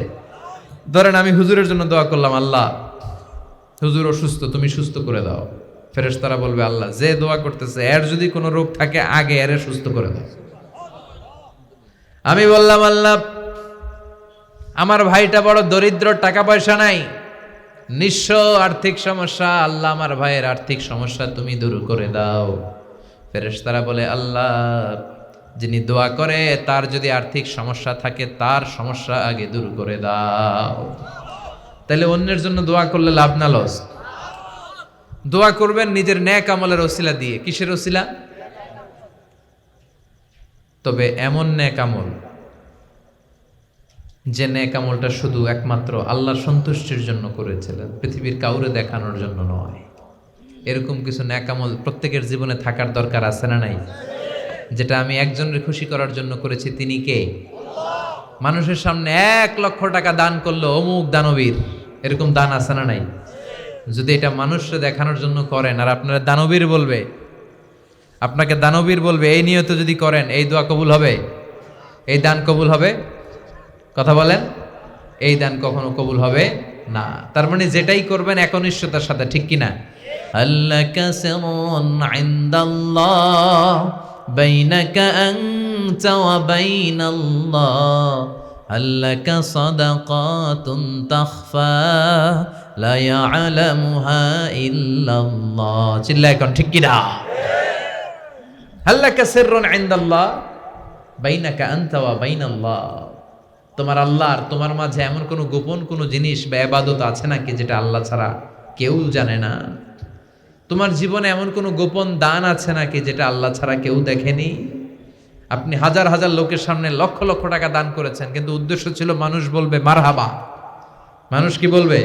ধরেন আমি হুজুরের জন্য দোয়া করলাম, আল্লাহ হুজুর অসুস্থ, তুমি সুস্থ করে দাও। ফেরেশতারা বলবে আল্লাহ যে দোয়া করতেছে এর যদি কোনো রোগ থাকে আগে এর সুস্থ করে দাও। আমি বললাম আল্লাহ আমার ভাইটা বড় দরিদ্র, টাকা পয়সা নাই, নিঃস্ব, আর্থিক সমস্যা, আল্লাহ আমার ভাইয়ের আর্থিক সমস্যা তুমি দূর করে দাও। ফেরেশতারা বলে আল্লাহ যিনি দোয়া করে তার যদি আর্থিক সমস্যা থাকে তার সমস্যা আগে দূর করে দাও। তাহলে অন্যের জন্য দোয়া করলে লাভ না লস? দোয়া করবেন নিজের নেক আমলের ওসিলা দিয়ে। কিসের ওসিলা? তবে এমন নেক আমল যে নেক আমলটা শুধু একমাত্র আল্লাহর সন্তুষ্টির জন্য করেছিলেন, পৃথিবীর কাউরে দেখানোর জন্য নয়। এরকম কিছু নেক আমল প্রত্যেকের জীবনে থাকার দরকার আছে না নাই? যেটা আমি একজনের খুশি করার জন্য করেছি, তিনি কে? মানুষের সামনে 1 লক্ষ টাকা দান করলো অমুক দানবীর, এরকম দান আছে না নাই? যদি এটা মানুষকে দেখানোর জন্য করেন আর আপনারা দানবীর বলবে, আপনাকে দানবীর বলবে, এই নিয়তে যদি করেন এই দোয়া কবুল হবে, এই দান কবুল হবে? কথা বলেন, এই দান কখনো কবুল হবে না। তার মানে যেটাই করবেন একনিষ্ঠতার সাথে, ঠিক কিনা? আল্লাকা সিররুন ইনদাল্লাহ বাইনাকা আনতা ওয়া বাইনাল্লাহ, আল্লাকা সাদাকাতুন তাখফা লা ইয়ালামুহা ইল্লাল্লাহ। চিল্লায় কোন ঠিক কিনা? আল্লাকা সিররুন ইনদাল্লাহ বাইনাকা আনতা ওয়া বাইনাল্লাহ, তোমার আল্লাহ আর তোমার মাঝে এমন কোনো গোপন কোনো জিনিস বা ইবাদত আছে নাকি যেটা আল্লাহ ছাড়া কেউ জানে না? তোমার জীবনে এমন কোনো গোপন দান আছে নাকি যেটা আল্লাহ ছাড়া কেউ দেখেনি? আপনি হাজার হাজার লোকের সামনে লক্ষ লক্ষ টাকা দান করেছেন, কিন্তু উদ্দেশ্য ছিল মানুষ বলবে মারহাবা। মানুষ কি বলবে?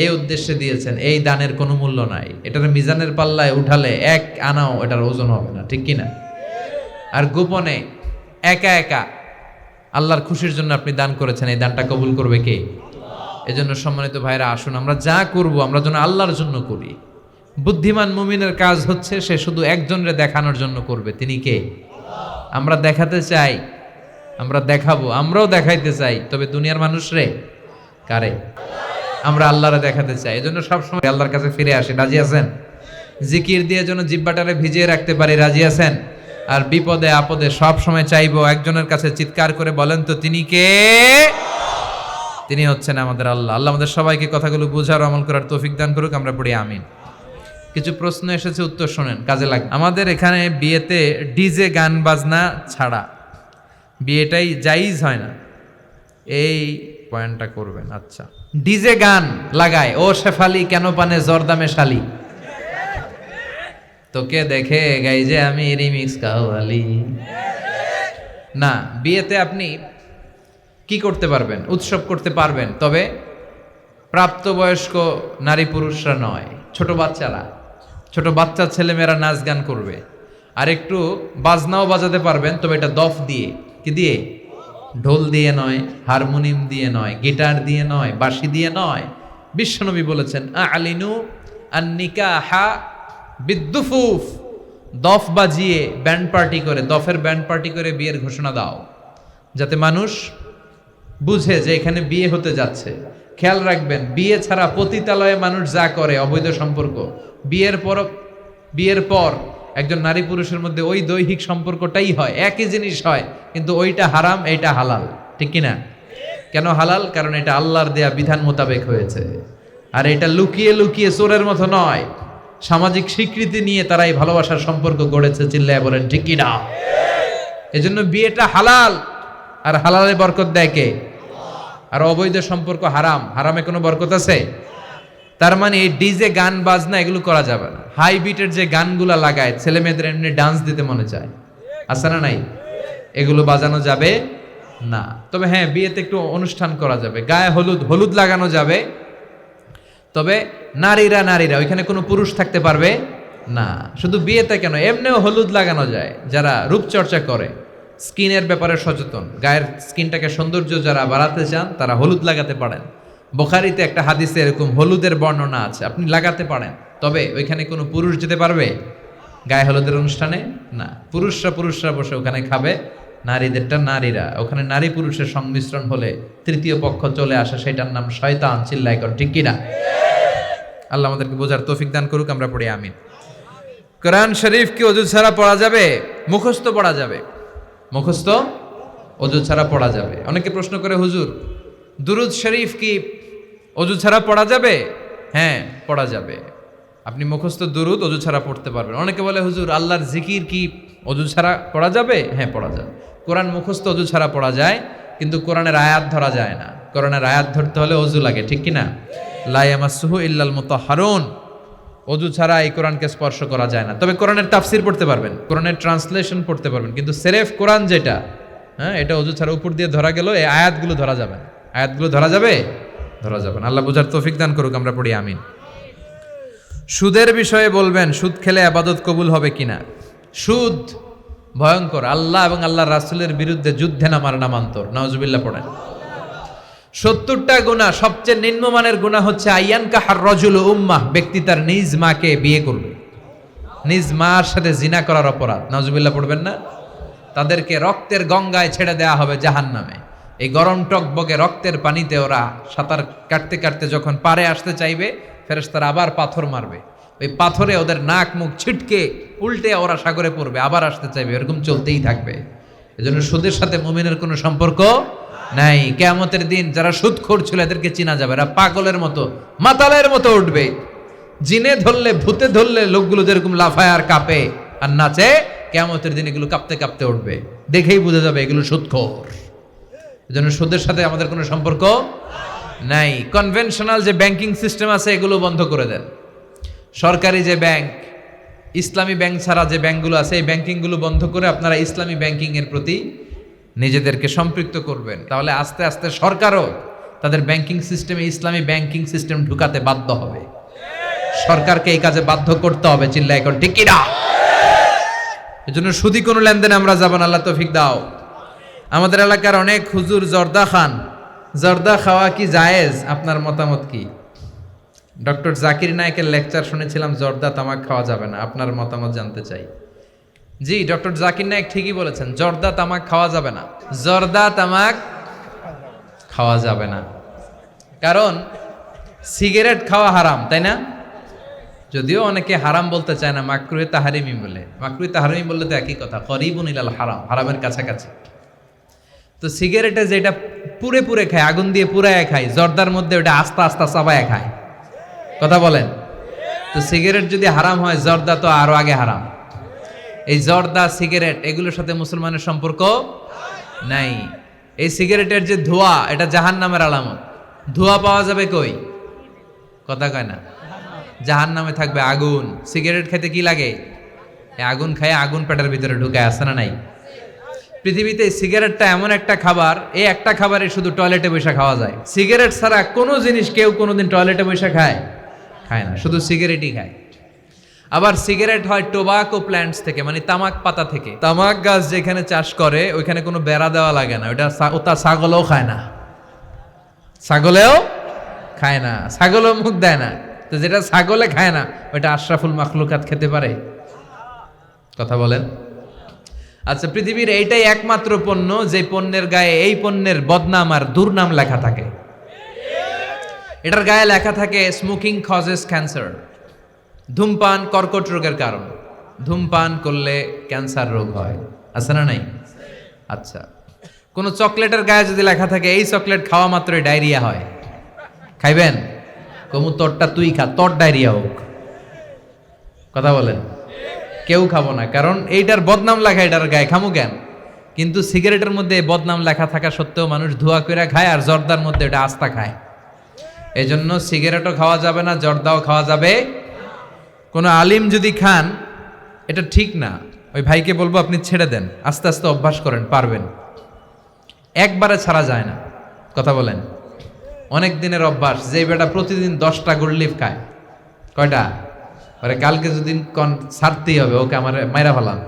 এই উদ্দেশ্যে দিয়েছেন। এই দানের কোনো মূল্য নাই। এটার মিজানের পাল্লায় উঠালে এক আনাও এটার ওজন হবে না, ঠিক কিনা? আর গোপনে একা একা আল্লাহর খুশির জন্য আপনি দান করেছেন, এই দানটা কবুল করবে কে? এজন্য সম্মানিত ভাইরা, আসুন আমরা যা করব আমরা যেন আল্লাহর জন্য করি। বুদ্ধিমান মুমিনের কাজ হচ্ছে সে শুধু একজনরে দেখানোর জন্য করবে, তিনি কে? আমরা দেখাতে চাই, আমরা দেখাবো, আমরাও দেখাইতে চাই, তবে দুনিয়ার মানুষরে কারে? আমরা আল্লাহরে দেখাতে চাই। এজন্য সবসময় আল্লাহর কাছে ফিরে আসি। রাজি আছেন? জিকির দিয়ে যেন জিহ্বাটারে ভিজিয়ে রাখতে পারি, রাজি আছেন? আর বিপদে আপদে সব সময় চাইবো একজনের কাছে চিৎকার করে, বলেন তো তিনি কে? তিনি হচ্ছেন আমাদের আল্লাহ। আল্লাহ আমাদের সবাইকে কথাগুলো বুঝার আমল করার তৌফিক দান করুক, আমরা পড়ি আমিন। কিছু প্রশ্ন এসেছে, উত্তর শোনেন, কাজে লাগে। আমাদের এখানে বিয়েতে ডিজে গান বাজনা ছাড়া বিয়েটাই জায়েজ হয় না, এই পয়েন্টটা করবেন। আচ্ছা, ডিজে গান লাগায়, ও শেফালি কেন পানে জর্দামে শালি, তোকে দেখে গাই যে আমি রিমিক্স কাওয়ালি। না, বিয়েতে আপনি কি করতে পারবেন? উৎসব করতে পারবেন, তবে প্রাপ্তবয়স্ক নারী পুরুষরা নয়, ছোট বাচ্চারা, ছোট বাচ্চা ছেলেমেয়েরা নাচ গান করবে। আর একটু বাজনাও বাজাতে পারবেন, তবে এটা দফ দিয়ে। কি দিয়ে? ঢোল দিয়ে নয়, হারমোনিয়াম দিয়ে নয়, গিটার দিয়ে নয়, বাঁশি দিয়ে নয়। বিশ্বনবী বলেছেন আলিনু আন-নিকাহা বিদ্দুফুফ, দফ বাজিয়ে ব্যান্ড পার্টি করে, দফের ব্যান্ড পার্টি করে বিয়ের ঘোষণা দাও, যাতে মানুষ বুঝে যে এখানে বিয়ে হতে যাচ্ছে। খেয়াল রাখবেন, বিয়ে ছাড়া পতিতালয়ে মানুষ যা করে অবৈধ সম্পর্ক, বিয়ের পর একজন নারী পুরুষের মধ্যে ওই দৈহিক সম্পর্কটাই হয়, একই জিনিস হয়, কিন্তু ওইটা হারাম, এইটা হালাল, ঠিক কিনা? কেন হালাল? কারণ এটা আল্লাহর দেয়া বিধান মোতাবেক হয়েছে। আর এটা লুকিয়ে লুকিয়ে চোরের মতো নয়, সামাজিক স্বীকৃতি নিয়ে তারা এই ভালোবাসার সম্পর্ক গড়েছে। চিল্লায় বলেন ঠিক কিনা? এজন্য বিয়েটা হালাল, আর হালালে বরকত দেয় কে? আর অবৈধ সম্পর্ক হারাম, হারামে কোনো বরকত আছে? তার মানে এই ডিজে গান বাজনা এগুলো করা যাবে না। হাই বিটের যে গানগুলা লাগায় ছেলে মেয়েদের এমনি ডান্স দিতে মনে চায়, আছে না নাই? এগুলো বাজানো যাবে না। তবে হ্যাঁ, বিয়েতে একটু অনুষ্ঠান করা যাবে, গায়ে হলুদ লাগানো যাবে, তবে নারীরা ওইখানে কোনো পুরুষ থাকতে পারবে না। শুধু বিয়েতে কেন, এমনিও হলুদ লাগানো যায়। যারা রূপচর্চা করে, স্কিনের ব্যাপারে সচেতন, গায়ের স্কিনটাকে সৌন্দর্য যারা বাড়াতে চান, তারা হলুদ লাগাতে পারেন। বুখারীতে একটা হাদিসে এরকম হলুদের বর্ণনা আছে, আপনি লাগাতে পারেন। তবে ওইখানে কোনো পুরুষ যেতে পারবে গায়ে হলুদের অনুষ্ঠানে? না। পুরুষরা বসে ওখানে খাবে, নারীদেরটা নারীরা। ওখানে নারী পুরুষের সংমিশ্রণ হলে তৃতীয় পক্ষ চলে আসে, সেটার নাম শয়তান। চিল্লায় কর ঠিক কিনা? আল্লাহ আমাদেরকে বোঝার তৌফিক দান করুক, আমরা পড়ি আমিন। কোরআন শরীফ কি ওযু ছাড়া পড়া যাবে? মুখস্থ পড়া যাবে, মুখস্থ ওযু ছাড়া পড়া যাবে। অনেকে প্রশ্ন করে, হুজুর দুরুদ শরীফ কি ওযু ছাড়া পড়া যাবে? হ্যাঁ, পড়া যাবে। আপনি মুখস্থ দুরুদ ওযু ছাড়া পড়তে পারবেন। অনেকে বলে, হুজুর আল্লাহর জিকির কি ওযু ছাড়া পড়া যাবে? হ্যাঁ, পড়া যাবে। কোরআন মুখস্থ ওযু ছাড়া পড়া যায়, কিন্তু কোরআনের আয়াত ধরা যায় না। কোরআনের আয়াত ধরতে হলে ওযু লাগে, ঠিক কিনা? লা ইয়ামাসসুহু ইল্লাল মুতাহহারুন, ওযু ছাড়া এই কোরআনকে স্পর্শ করা যায় না। তবে কোরআনের তাফসির পড়তে পারবেন, কোরআনের ট্রান্সলেশন পড়তে পারবেন, কিন্তু সেরেফ কোরআন যেটা, হ্যাঁ, এটা ওযু ছাড়া উপর দিয়ে ধরা গেল, এই আয়াতগুলো ধরা যাবে না। আয়াতগুলো ধরা যাবে? ধরা যাবে না। আল্লাহ বোঝার তৌফিক দান করুক, আমরা পড়ি আমিন। সুদের বিষয়ে বলবেন, সুদ খেলে ইবাদত কবুল হবে কিনা? সুদ ভয়ঙ্কর, আল্লাহ এবং আল্লাহর রাসূলের বিরুদ্ধে যুদ্ধে নামার নামান্তর। নাউজুবিল্লাহ পড়েন। 70টা গুনাহ, সবচেয়ে নিম্নমানের গুনাহ হচ্ছে আইয়ান কাহার রজুল উম্মাহ, ব্যক্তি তার নিজ মাকে বিয়ে করবে। নিজ মার সাথে জিনা করার অপরাধ, নাউজুবিল্লাহ পড়বেন না? তাদেরকে রক্তের গঙ্গায় ছেড়ে দেয়া হবে জাহান্নামে। এই গরম টকবগে রক্তের পানিতে ওরা সাঁতার কাটতে কাটতে যখন পারে আসতে চাইবে, ফেরেশতারা আবার পাথর মারবে। ওই পাথরে ওদের নাক মুখ ছিটকে উল্টে ওরা সাগরে পড়বে, আবার আসতে চাইবে, এরকম চলতেই থাকবে। এজন্য সুদের সাথে মুমিনের কোনো সম্পর্ক নাই। কিয়ামতের দিন যারা সুদখোর ছিল এদেরকে চিনা যাবে, এরা পাগলের মতো মাতালের মতো উঠবে। জিনে ধরলে ভূতে ধরলে লোকগুলো যেরকম লাফায় আর কাঁপে আর নাচে, কিয়ামতের দিন এগুলো কাঁপতে কাঁপতে উঠবে, দেখেই বোঝা যাবে এগুলো সুদখোর। এজন্য সুদের সাথে আমাদের কোনো সম্পর্ক নাই। কনভেনশনাল যে ব্যাংকিং সিস্টেম আছে এগুলো বন্ধ করে দেন। সরকারি যে ব্যাংক, ইসলামী ব্যাংক ছাড়া যে ব্যাংকগুলো আছে এই ব্যাংকিংগুলো বন্ধ করে আপনারা ইসলামী ব্যাংকিং এর প্রতি নিজেদেরকে সম্পৃক্ত করবেন। তাহলে আস্তে আস্তে সরকারও তাদের ব্যাংকিং সিস্টেমে ইসলামী ব্যাংকিং সিস্টেম ঢুকাতে বাধ্য হবে। সরকারকে এই কাজে বাধ্য করতে হবে, চিল্লায় এখন ঠিক কিনা? এজন্য সুদি কোনো লেনদেনে আমরা যাব না, আল্লাহ তৌফিক দাও। আমাদের এলাকার অনেক হুজুর জর্দা খান। জর্দা খাওয়া কি জায়েজ? আপনার মতামত কি? ডক্টর জাকির নায়েকের লেকচার শুনেছিলাম জর্দা তামাক খাওয়া যাবে না, আপনার মতামত জানতে চাই। জি, ডক্টর জাকির নায়েক ঠিকই বলেছেন, জর্দা তামাক খাওয়া যাবে না। জর্দা তামাক খাওয়া যাবে না, কারণ সিগারেট খাওয়া হারাম, তাই না? যদিও অনেকে হারাম বলতে চায় না, মাকরুহে তাহারিমি বলে। মাকরুহে তাহারিমি বললে তো একই কথা, করিবুন ইলাল হারাম, হারামের কাছাকাছি। তো সিগারেটে যেটা পুরে পুরে খায়, আগুন দিয়ে পুরায় খায়, জর্দার মধ্যে ওটা আস্তা আস্তা চাবায় খায়। কথা বলেন। তো সিগারেট যদি হারাম হয়, জর্দা তো আরো আগে হারাম। এই জর্দা সিগারেট এগুলোর সাথে মুসলমানের সম্পর্ক নাই। এই সিগারেটের যে ধোঁয়া, এটা জাহান্নামের আলামত। ধোঁয়া পাওয়া যাবে কই? কথা কয় না। জাহান্নামে থাকবে আগুন। সিগারেট খেতে কি লাগে? এই আগুন খায়, আগুন পেটের ভিতরে ঢুকে, আসে না নাই? পৃথিবীতে সিগারেটটা এমন একটা খাবার, এই একটা খাবারে শুধু টয়লেটে বসে খাওয়া যায়। সিগারেট ছাড়া কোনো জিনিস কেউ কোনোদিন টয়লেটে বসে খায় না, শুধু সিগারেটই খায়। আবার সিগারেট হয় টোবাকো প্ল্যান্টস থেকে, মানে তামাক পাতা থেকে। তামাক গাছ যেখানে চাষ করে ওইখানে কোনো বেড়া দেওয়া লাগে না, ওটা ছাগলও খায় না। ছাগলেও খায় না, ছাগলও মুখ দেয় না। তো যেটা ছাগলে খায় না ওইটা আশরাফুল মাখলুকাত খেতে পারে? কথা বলেন। আচ্ছা, পৃথিবীর এইটাই একমাত্র পণ্য যে পণ্যের গায়ে এই পণ্যের বদনাম আর দুর্নাম লেখা থাকে। এটার গায়ে লেখা থাকে স্মোকিং কজেস ক্যান্সার, ধূমপান কর্কট রোগের কারণ, ধূমপান করলে ক্যান্সার রোগ হয়, আছে না নাই? আচ্ছা, কোন চকলেটের গায়ে যদি লেখা থাকে এই চকলেট খাওয়া মাত্রই ডায়রিয়া হয়, খাইবেন? কমু তোরটা তুই খা, তোর ডায়রিয়া হোক। কথা বলেন। কেউ খাবো না, কারণ এইটার বদনাম লেখা এটার গায়ে, খামু কেন? কিন্তু সিগারেটের মধ্যে বদনাম লেখা থাকা সত্ত্বেও মানুষ ধোয়া করে খায়, আর জর্দার মধ্যে এটা আস্তা খায়। এই জন্য সিগারেটও খাওয়া যাবে না, জর্দাও খাওয়া যাবে। কোনো আলিম যদি খান এটা ঠিক না, ওই ভাইকে বলবো আপনি ছেড়ে দেন, আস্তে আস্তে অভ্যাস করেন, পারবেন। একবারে ছাড়া যায় না। কথা বলেন। অনেক দিনের অভ্যাস। যে বেটা প্রতিদিন 10টা গোল্ড লিফ খায়, কয়টা? আরে কালকে যদি ছাড়তেই হবে, ওকে আমার মাইরা ফেলাম,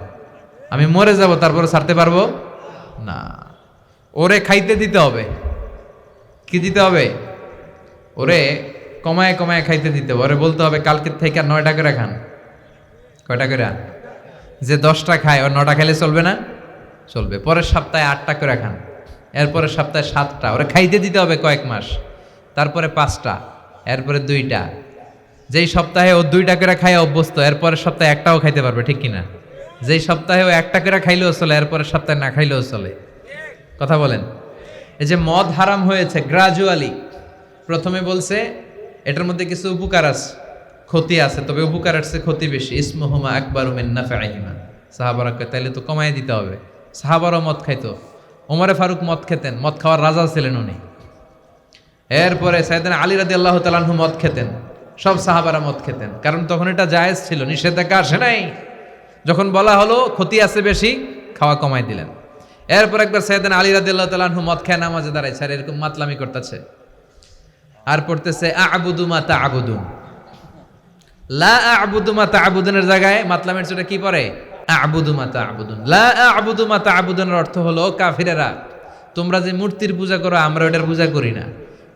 আমি মরে যাব, তারপরে ছাড়তে পারবো না। ওরে খাইতে দিতে হবে। কি দিতে হবে? ওরে কমায় কমায় খাইতে দিতে হবে। ওরে বলতে হবে কালকের থেকে 9টা করে খান। কয়টা করে? যে 10টা খায় ওর 9টা খেলে চলবে না? চলবে। পরের সপ্তাহে 8টা করে খান, এরপরের সপ্তাহে 7টা। ওরে খাইতে দিতে হবে কয়েক মাস, তারপরে 5টা, এরপরে 2টা। যেই সপ্তাহে ও 2টা করে খায় অভ্যস্ত, এরপরের সপ্তাহে একটাও খাইতে পারবে, ঠিক কিনা? যেই সপ্তাহে ও 1টা করে খাইলেও চলে, এরপরের সপ্তাহে না খাইলেও চলে। কথা বলেন। এই যে মদ হারাম হয়েছে গ্রাজুয়ালি, প্রথমে বলছে এটার মধ্যে কিছু উপকার আছে, ক্ষতি আছে, তবে উপকারের চেয়ে ক্ষতি বেশি। ইসমুহুমা আকবারু মিন নাফআইহিমা। সাহাবারা কয় তাইলে তো কমায় দিতে হবে। সাহাবারাও মদ খাইতো, ওমরে ফারুক মদ খেতেন, মদ খাওয়ার রাজা ছিলেন উনি। এরপরে সাইয়েদনা আলী রাদিয়াল্লাহু তাআলা আনহু মদ খেতেন, সব সাহাবারা মদ খেতেন, কারণ তখন এটা জায়েজ ছিল, নিষেধাজ্ঞা আসে নাই। যখন বলা হলো ক্ষতি আছে বেশি, খাওয়া কমায় দিলেন। এরপর একবার সাইয়েদনা আলী রাদিয়াল্লাহু তাআলা আনহু মদ খেয়ে নামাজে দাঁড়াইছে, আর এরকম মাতলামি করতেছে আর পড়তেছে আ'বুদু মা তা'বুদুন। লা আ'বুদু মা তা'বুদুনের জায়গায় মাতলামের ছোট কি পড়ে? আ'বুদু মা তা'বুদুন। লা আ'বুদু মা তা'বুদুনের অর্থ হলো কাফিরেরা তোমরা যে মূর্তির পূজা করো আমরা ওইটার পূজা করি না।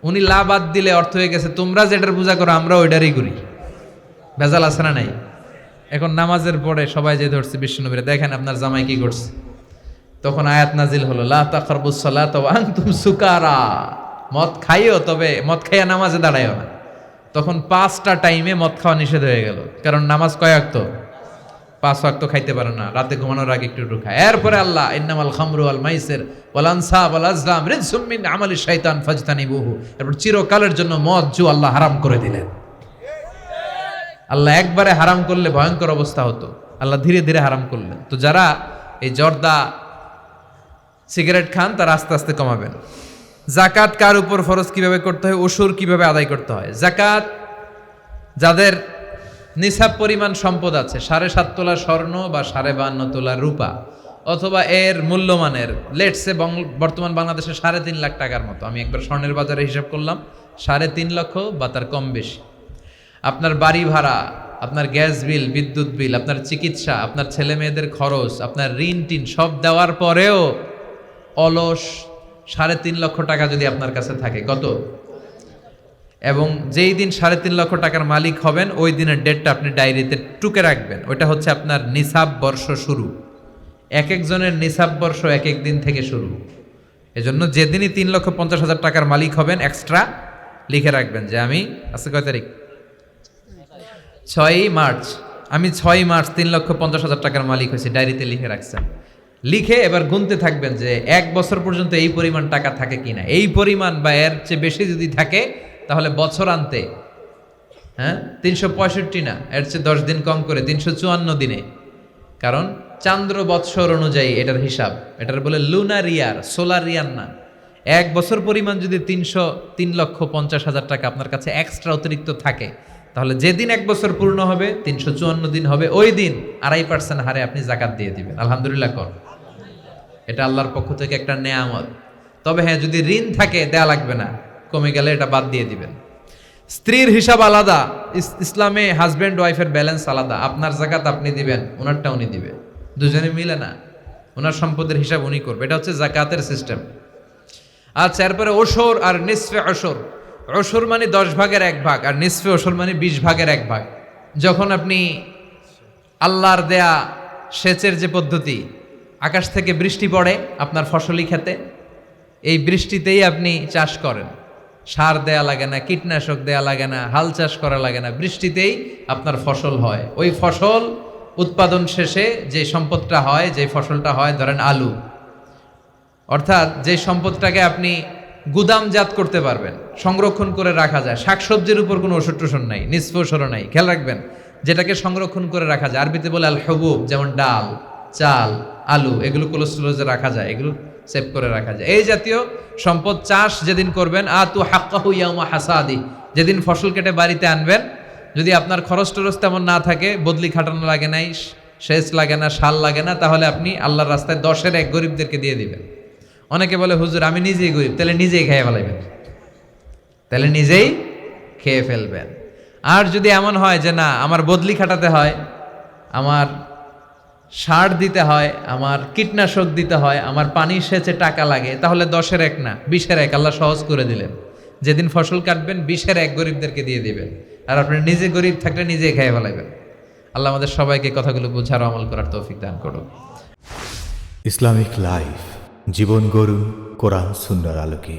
উনি লা বাদ দিলে অর্থ হয়ে গেছে তোমরা যেটার পূজা করো আমরা ওইটারই করি। ভেজাল আছে না নাই? এখন নামাজের পরে সবাই যে ধরছে বিশ্বনবীরা, দেখেন আপনার জামাই কি করছে। তখন আয়াত নাজিল হলো লা তাকরাবুস সালাতা ওয়া আনতুম সুকারা, মদ খাইও তবে মদ খাইয়া নামাজে দাঁড়াইও না। তখন 5টা টাইমে মদ খাওয়া নিষেধ হয়ে গেল, কারণ নামাজ কয় ওয়াক্ত? 5 ওয়াক্ত খাইতে পারে না, রাতে ঘুমানোর আগে একটু একটু খায়। এরপরে আল্লাহ ইন্নামাল খামরু ওয়াল মাইসির ওয়াল আনসাব ওয়াল আজলাম রিজসুম মিন আমালিশ শাইতান ফাজতানিবুহু, এরপর চিরকালের জন্য মদ জু আল্লাহ হারাম করে দিলেন। আল্লাহ একবারে হারাম করলে ভয়ঙ্কর অবস্থা হতো, আল্লাহ ধীরে ধীরে হারাম করলেন। তো যারা এই জর্দা সিগারেট খান তারা আস্তে আস্তে কমাবেন। জাকাত কার উপর ফরজ, কিভাবে করতে হয়, ওসুর কিভাবে আদায় করতে হয়। জাকাত যাদের নিসাব পরিমাণ সম্পদ আছে, 7.5 তোলা স্বর্ণ বা 52.5 তোলা রূপা, অথবা এর মূল্যমানের লেটসে বর্তমান বাংলাদেশে 3.5 লাখ টাকার মতো, আমি একবার স্বর্ণের বাজারে হিসাব করলাম 3.5 লক্ষ বা তার কম বেশি। আপনার বাড়ি ভাড়া, আপনার গ্যাস বিল, বিদ্যুৎ বিল, আপনার চিকিৎসা, আপনার ছেলে মেয়েদের খরচ, আপনার ঋণ টিন সব দেওয়ার পরেও অলস 3.5 লক্ষ টাকা যদি আপনার কাছে থাকে, কত? এবং যেই দিন 3.5 লক্ষ টাকার মালিক হবেন ওই দিনের ডেটটা আপনি ডায়েরিতে টুকে রাখবেন। ওইটা হচ্ছে আপনার নিসাব বর্ষ শুরু। এক একজনের নিসাব বর্ষ এক এক দিন থেকে শুরু। এজন্য যেদিনই 3,50,000 টাকার মালিক হবেন এক্সট্রা লিখে রাখবেন যে আমি আজকে কয় তারিখ? 6ই মার্চ, আমি 6ই মার্চ 3,50,000 টাকার মালিক হয়েছি, ডায়েরিতে লিখে রাখছেন। লিখে এবার গুনতে থাকবেন যে 1 বছর পর্যন্ত এই পরিমাণ টাকা থাকে কিনা। এই পরিমাণ বা এর চেয়ে বেশি যদি থাকে তাহলে বছর আনতে 365 না, এর চেয়ে 10 দিন কম করে 354 দিনে, কারণ চান্দ্র বৎসর অনুযায়ী এটার হিসাব, এটার বলে লুনার ইয়ার, সোলার ইয়ার না। 1 বছর পরিমাণ যদি 3,50,000 টাকা আপনার কাছে এক্সট্রা অতিরিক্ত থাকে, তাহলে যেদিন 1 বছর পূর্ণ হবে 354 দিন হবে, ওই দিন 2.5% হারে আপনি জাকাত দিয়ে দিবেন। আলহামদুলিল্লাহ কর, এটা আল্লাহর পক্ষ থেকে একটা নেয়ামত। তবে হ্যাঁ, যদি ঋণ থাকে দেয়া লাগবে না, কমে গেলে এটা বাদ দিয়ে দিবেন। স্ত্রীর হিসাব আলাদা, ইসলামে হাজব্যান্ড ওয়াইফের ব্যালেন্স আলাদা। আপনার জাকাত আপনি দিবেন, ওনারটা উনি দিবে, দুজনে মিলে না, ওনার সম্পদের হিসাব উনি করবে। এটা হচ্ছে জাকাতের সিস্টেম। আচ্ছা, এরপরে ওশর আর নিসফে ওশর। ওশর মানে 10 ভাগের 1 ভাগ, আর নিসফে ওশর মানে 20 ভাগের 1 ভাগ। যখন আপনি আল্লাহর দেয়া সেচের যে পদ্ধতি, আকাশ থেকে বৃষ্টি পড়ে আপনার ফসলি খেতে, এই বৃষ্টিতেই আপনি চাষ করেন, সার দেয়া লাগে না, কীটনাশক দেয়া লাগে না, হাল চাষ করা লাগে না, বৃষ্টিতেই আপনার ফসল হয়। ওই ফসল উৎপাদন শেষে যে সম্পদটা হয়, যে ফসলটা হয়, ধরেন আলু, অর্থাৎ যে সম্পদটাকে আপনি গুদামজাত করতে পারবেন, সংরক্ষণ করে রাখা যায়। শাকসবজির উপর কোনো ওষুধ টোষণ নাই, নিসফে ওশরও নাই, খেয়াল রাখবেন। যেটাকে সংরক্ষণ করে রাখা যায়, আরবিতে বলে আল হুবুব, যেমন ডাল, চাল, আলু, এগুলো কোল্ড স্টোরেজে রাখা যায়, এগুলো সেভ করে রাখা যায়। এই জাতীয় সম্পদ চাষ যেদিন করবেন, আতু হাক্কাহু ইয়াউমা হাসাদি, যেদিন ফসল কেটে বাড়িতে আনবেন, যদি আপনার খরচ টরচ তেমন না থাকে, বদলি খাটানো লাগে নাই, সেচ লাগে না, সার লাগে না, তাহলে আপনি আল্লাহর রাস্তায় 10-এর 1 গরিবদেরকে দিয়ে দিবেন। অনেকে বলে হুজুর আমি নিজেই গরিব, তাহলে নিজেই খেয়ে ফেলাইবেন, তাহলে নিজেই খেয়ে ফেলবেন। আর যদি এমন হয় যে না, আমার বদলি খাটাতে হয়, আমার সার দিতে হয়, আমার কীটনাশক দিতে হয়, আমার পানি সেচে টাকা লাগে, তাহলে 10-এর 1 না, 20-এর 1 আল্লাহ সহজ করে দিলেন। যেদিন ফসল কাটবেন 20-এর 1 গরিবদেরকে দিয়ে দিবেন, আর আপনি নিজে গরিব থাকলে নিজেই খেয়ে ফেলাইবেন। আল্লাহ আমাদের সবাইকে কথাগুলো বোঝার ও আমল করার তৌফিক দান করুন। ইসলামিক লাইফ, জীবন গড়ুন কোরআন সুন্নাহর আলোকে।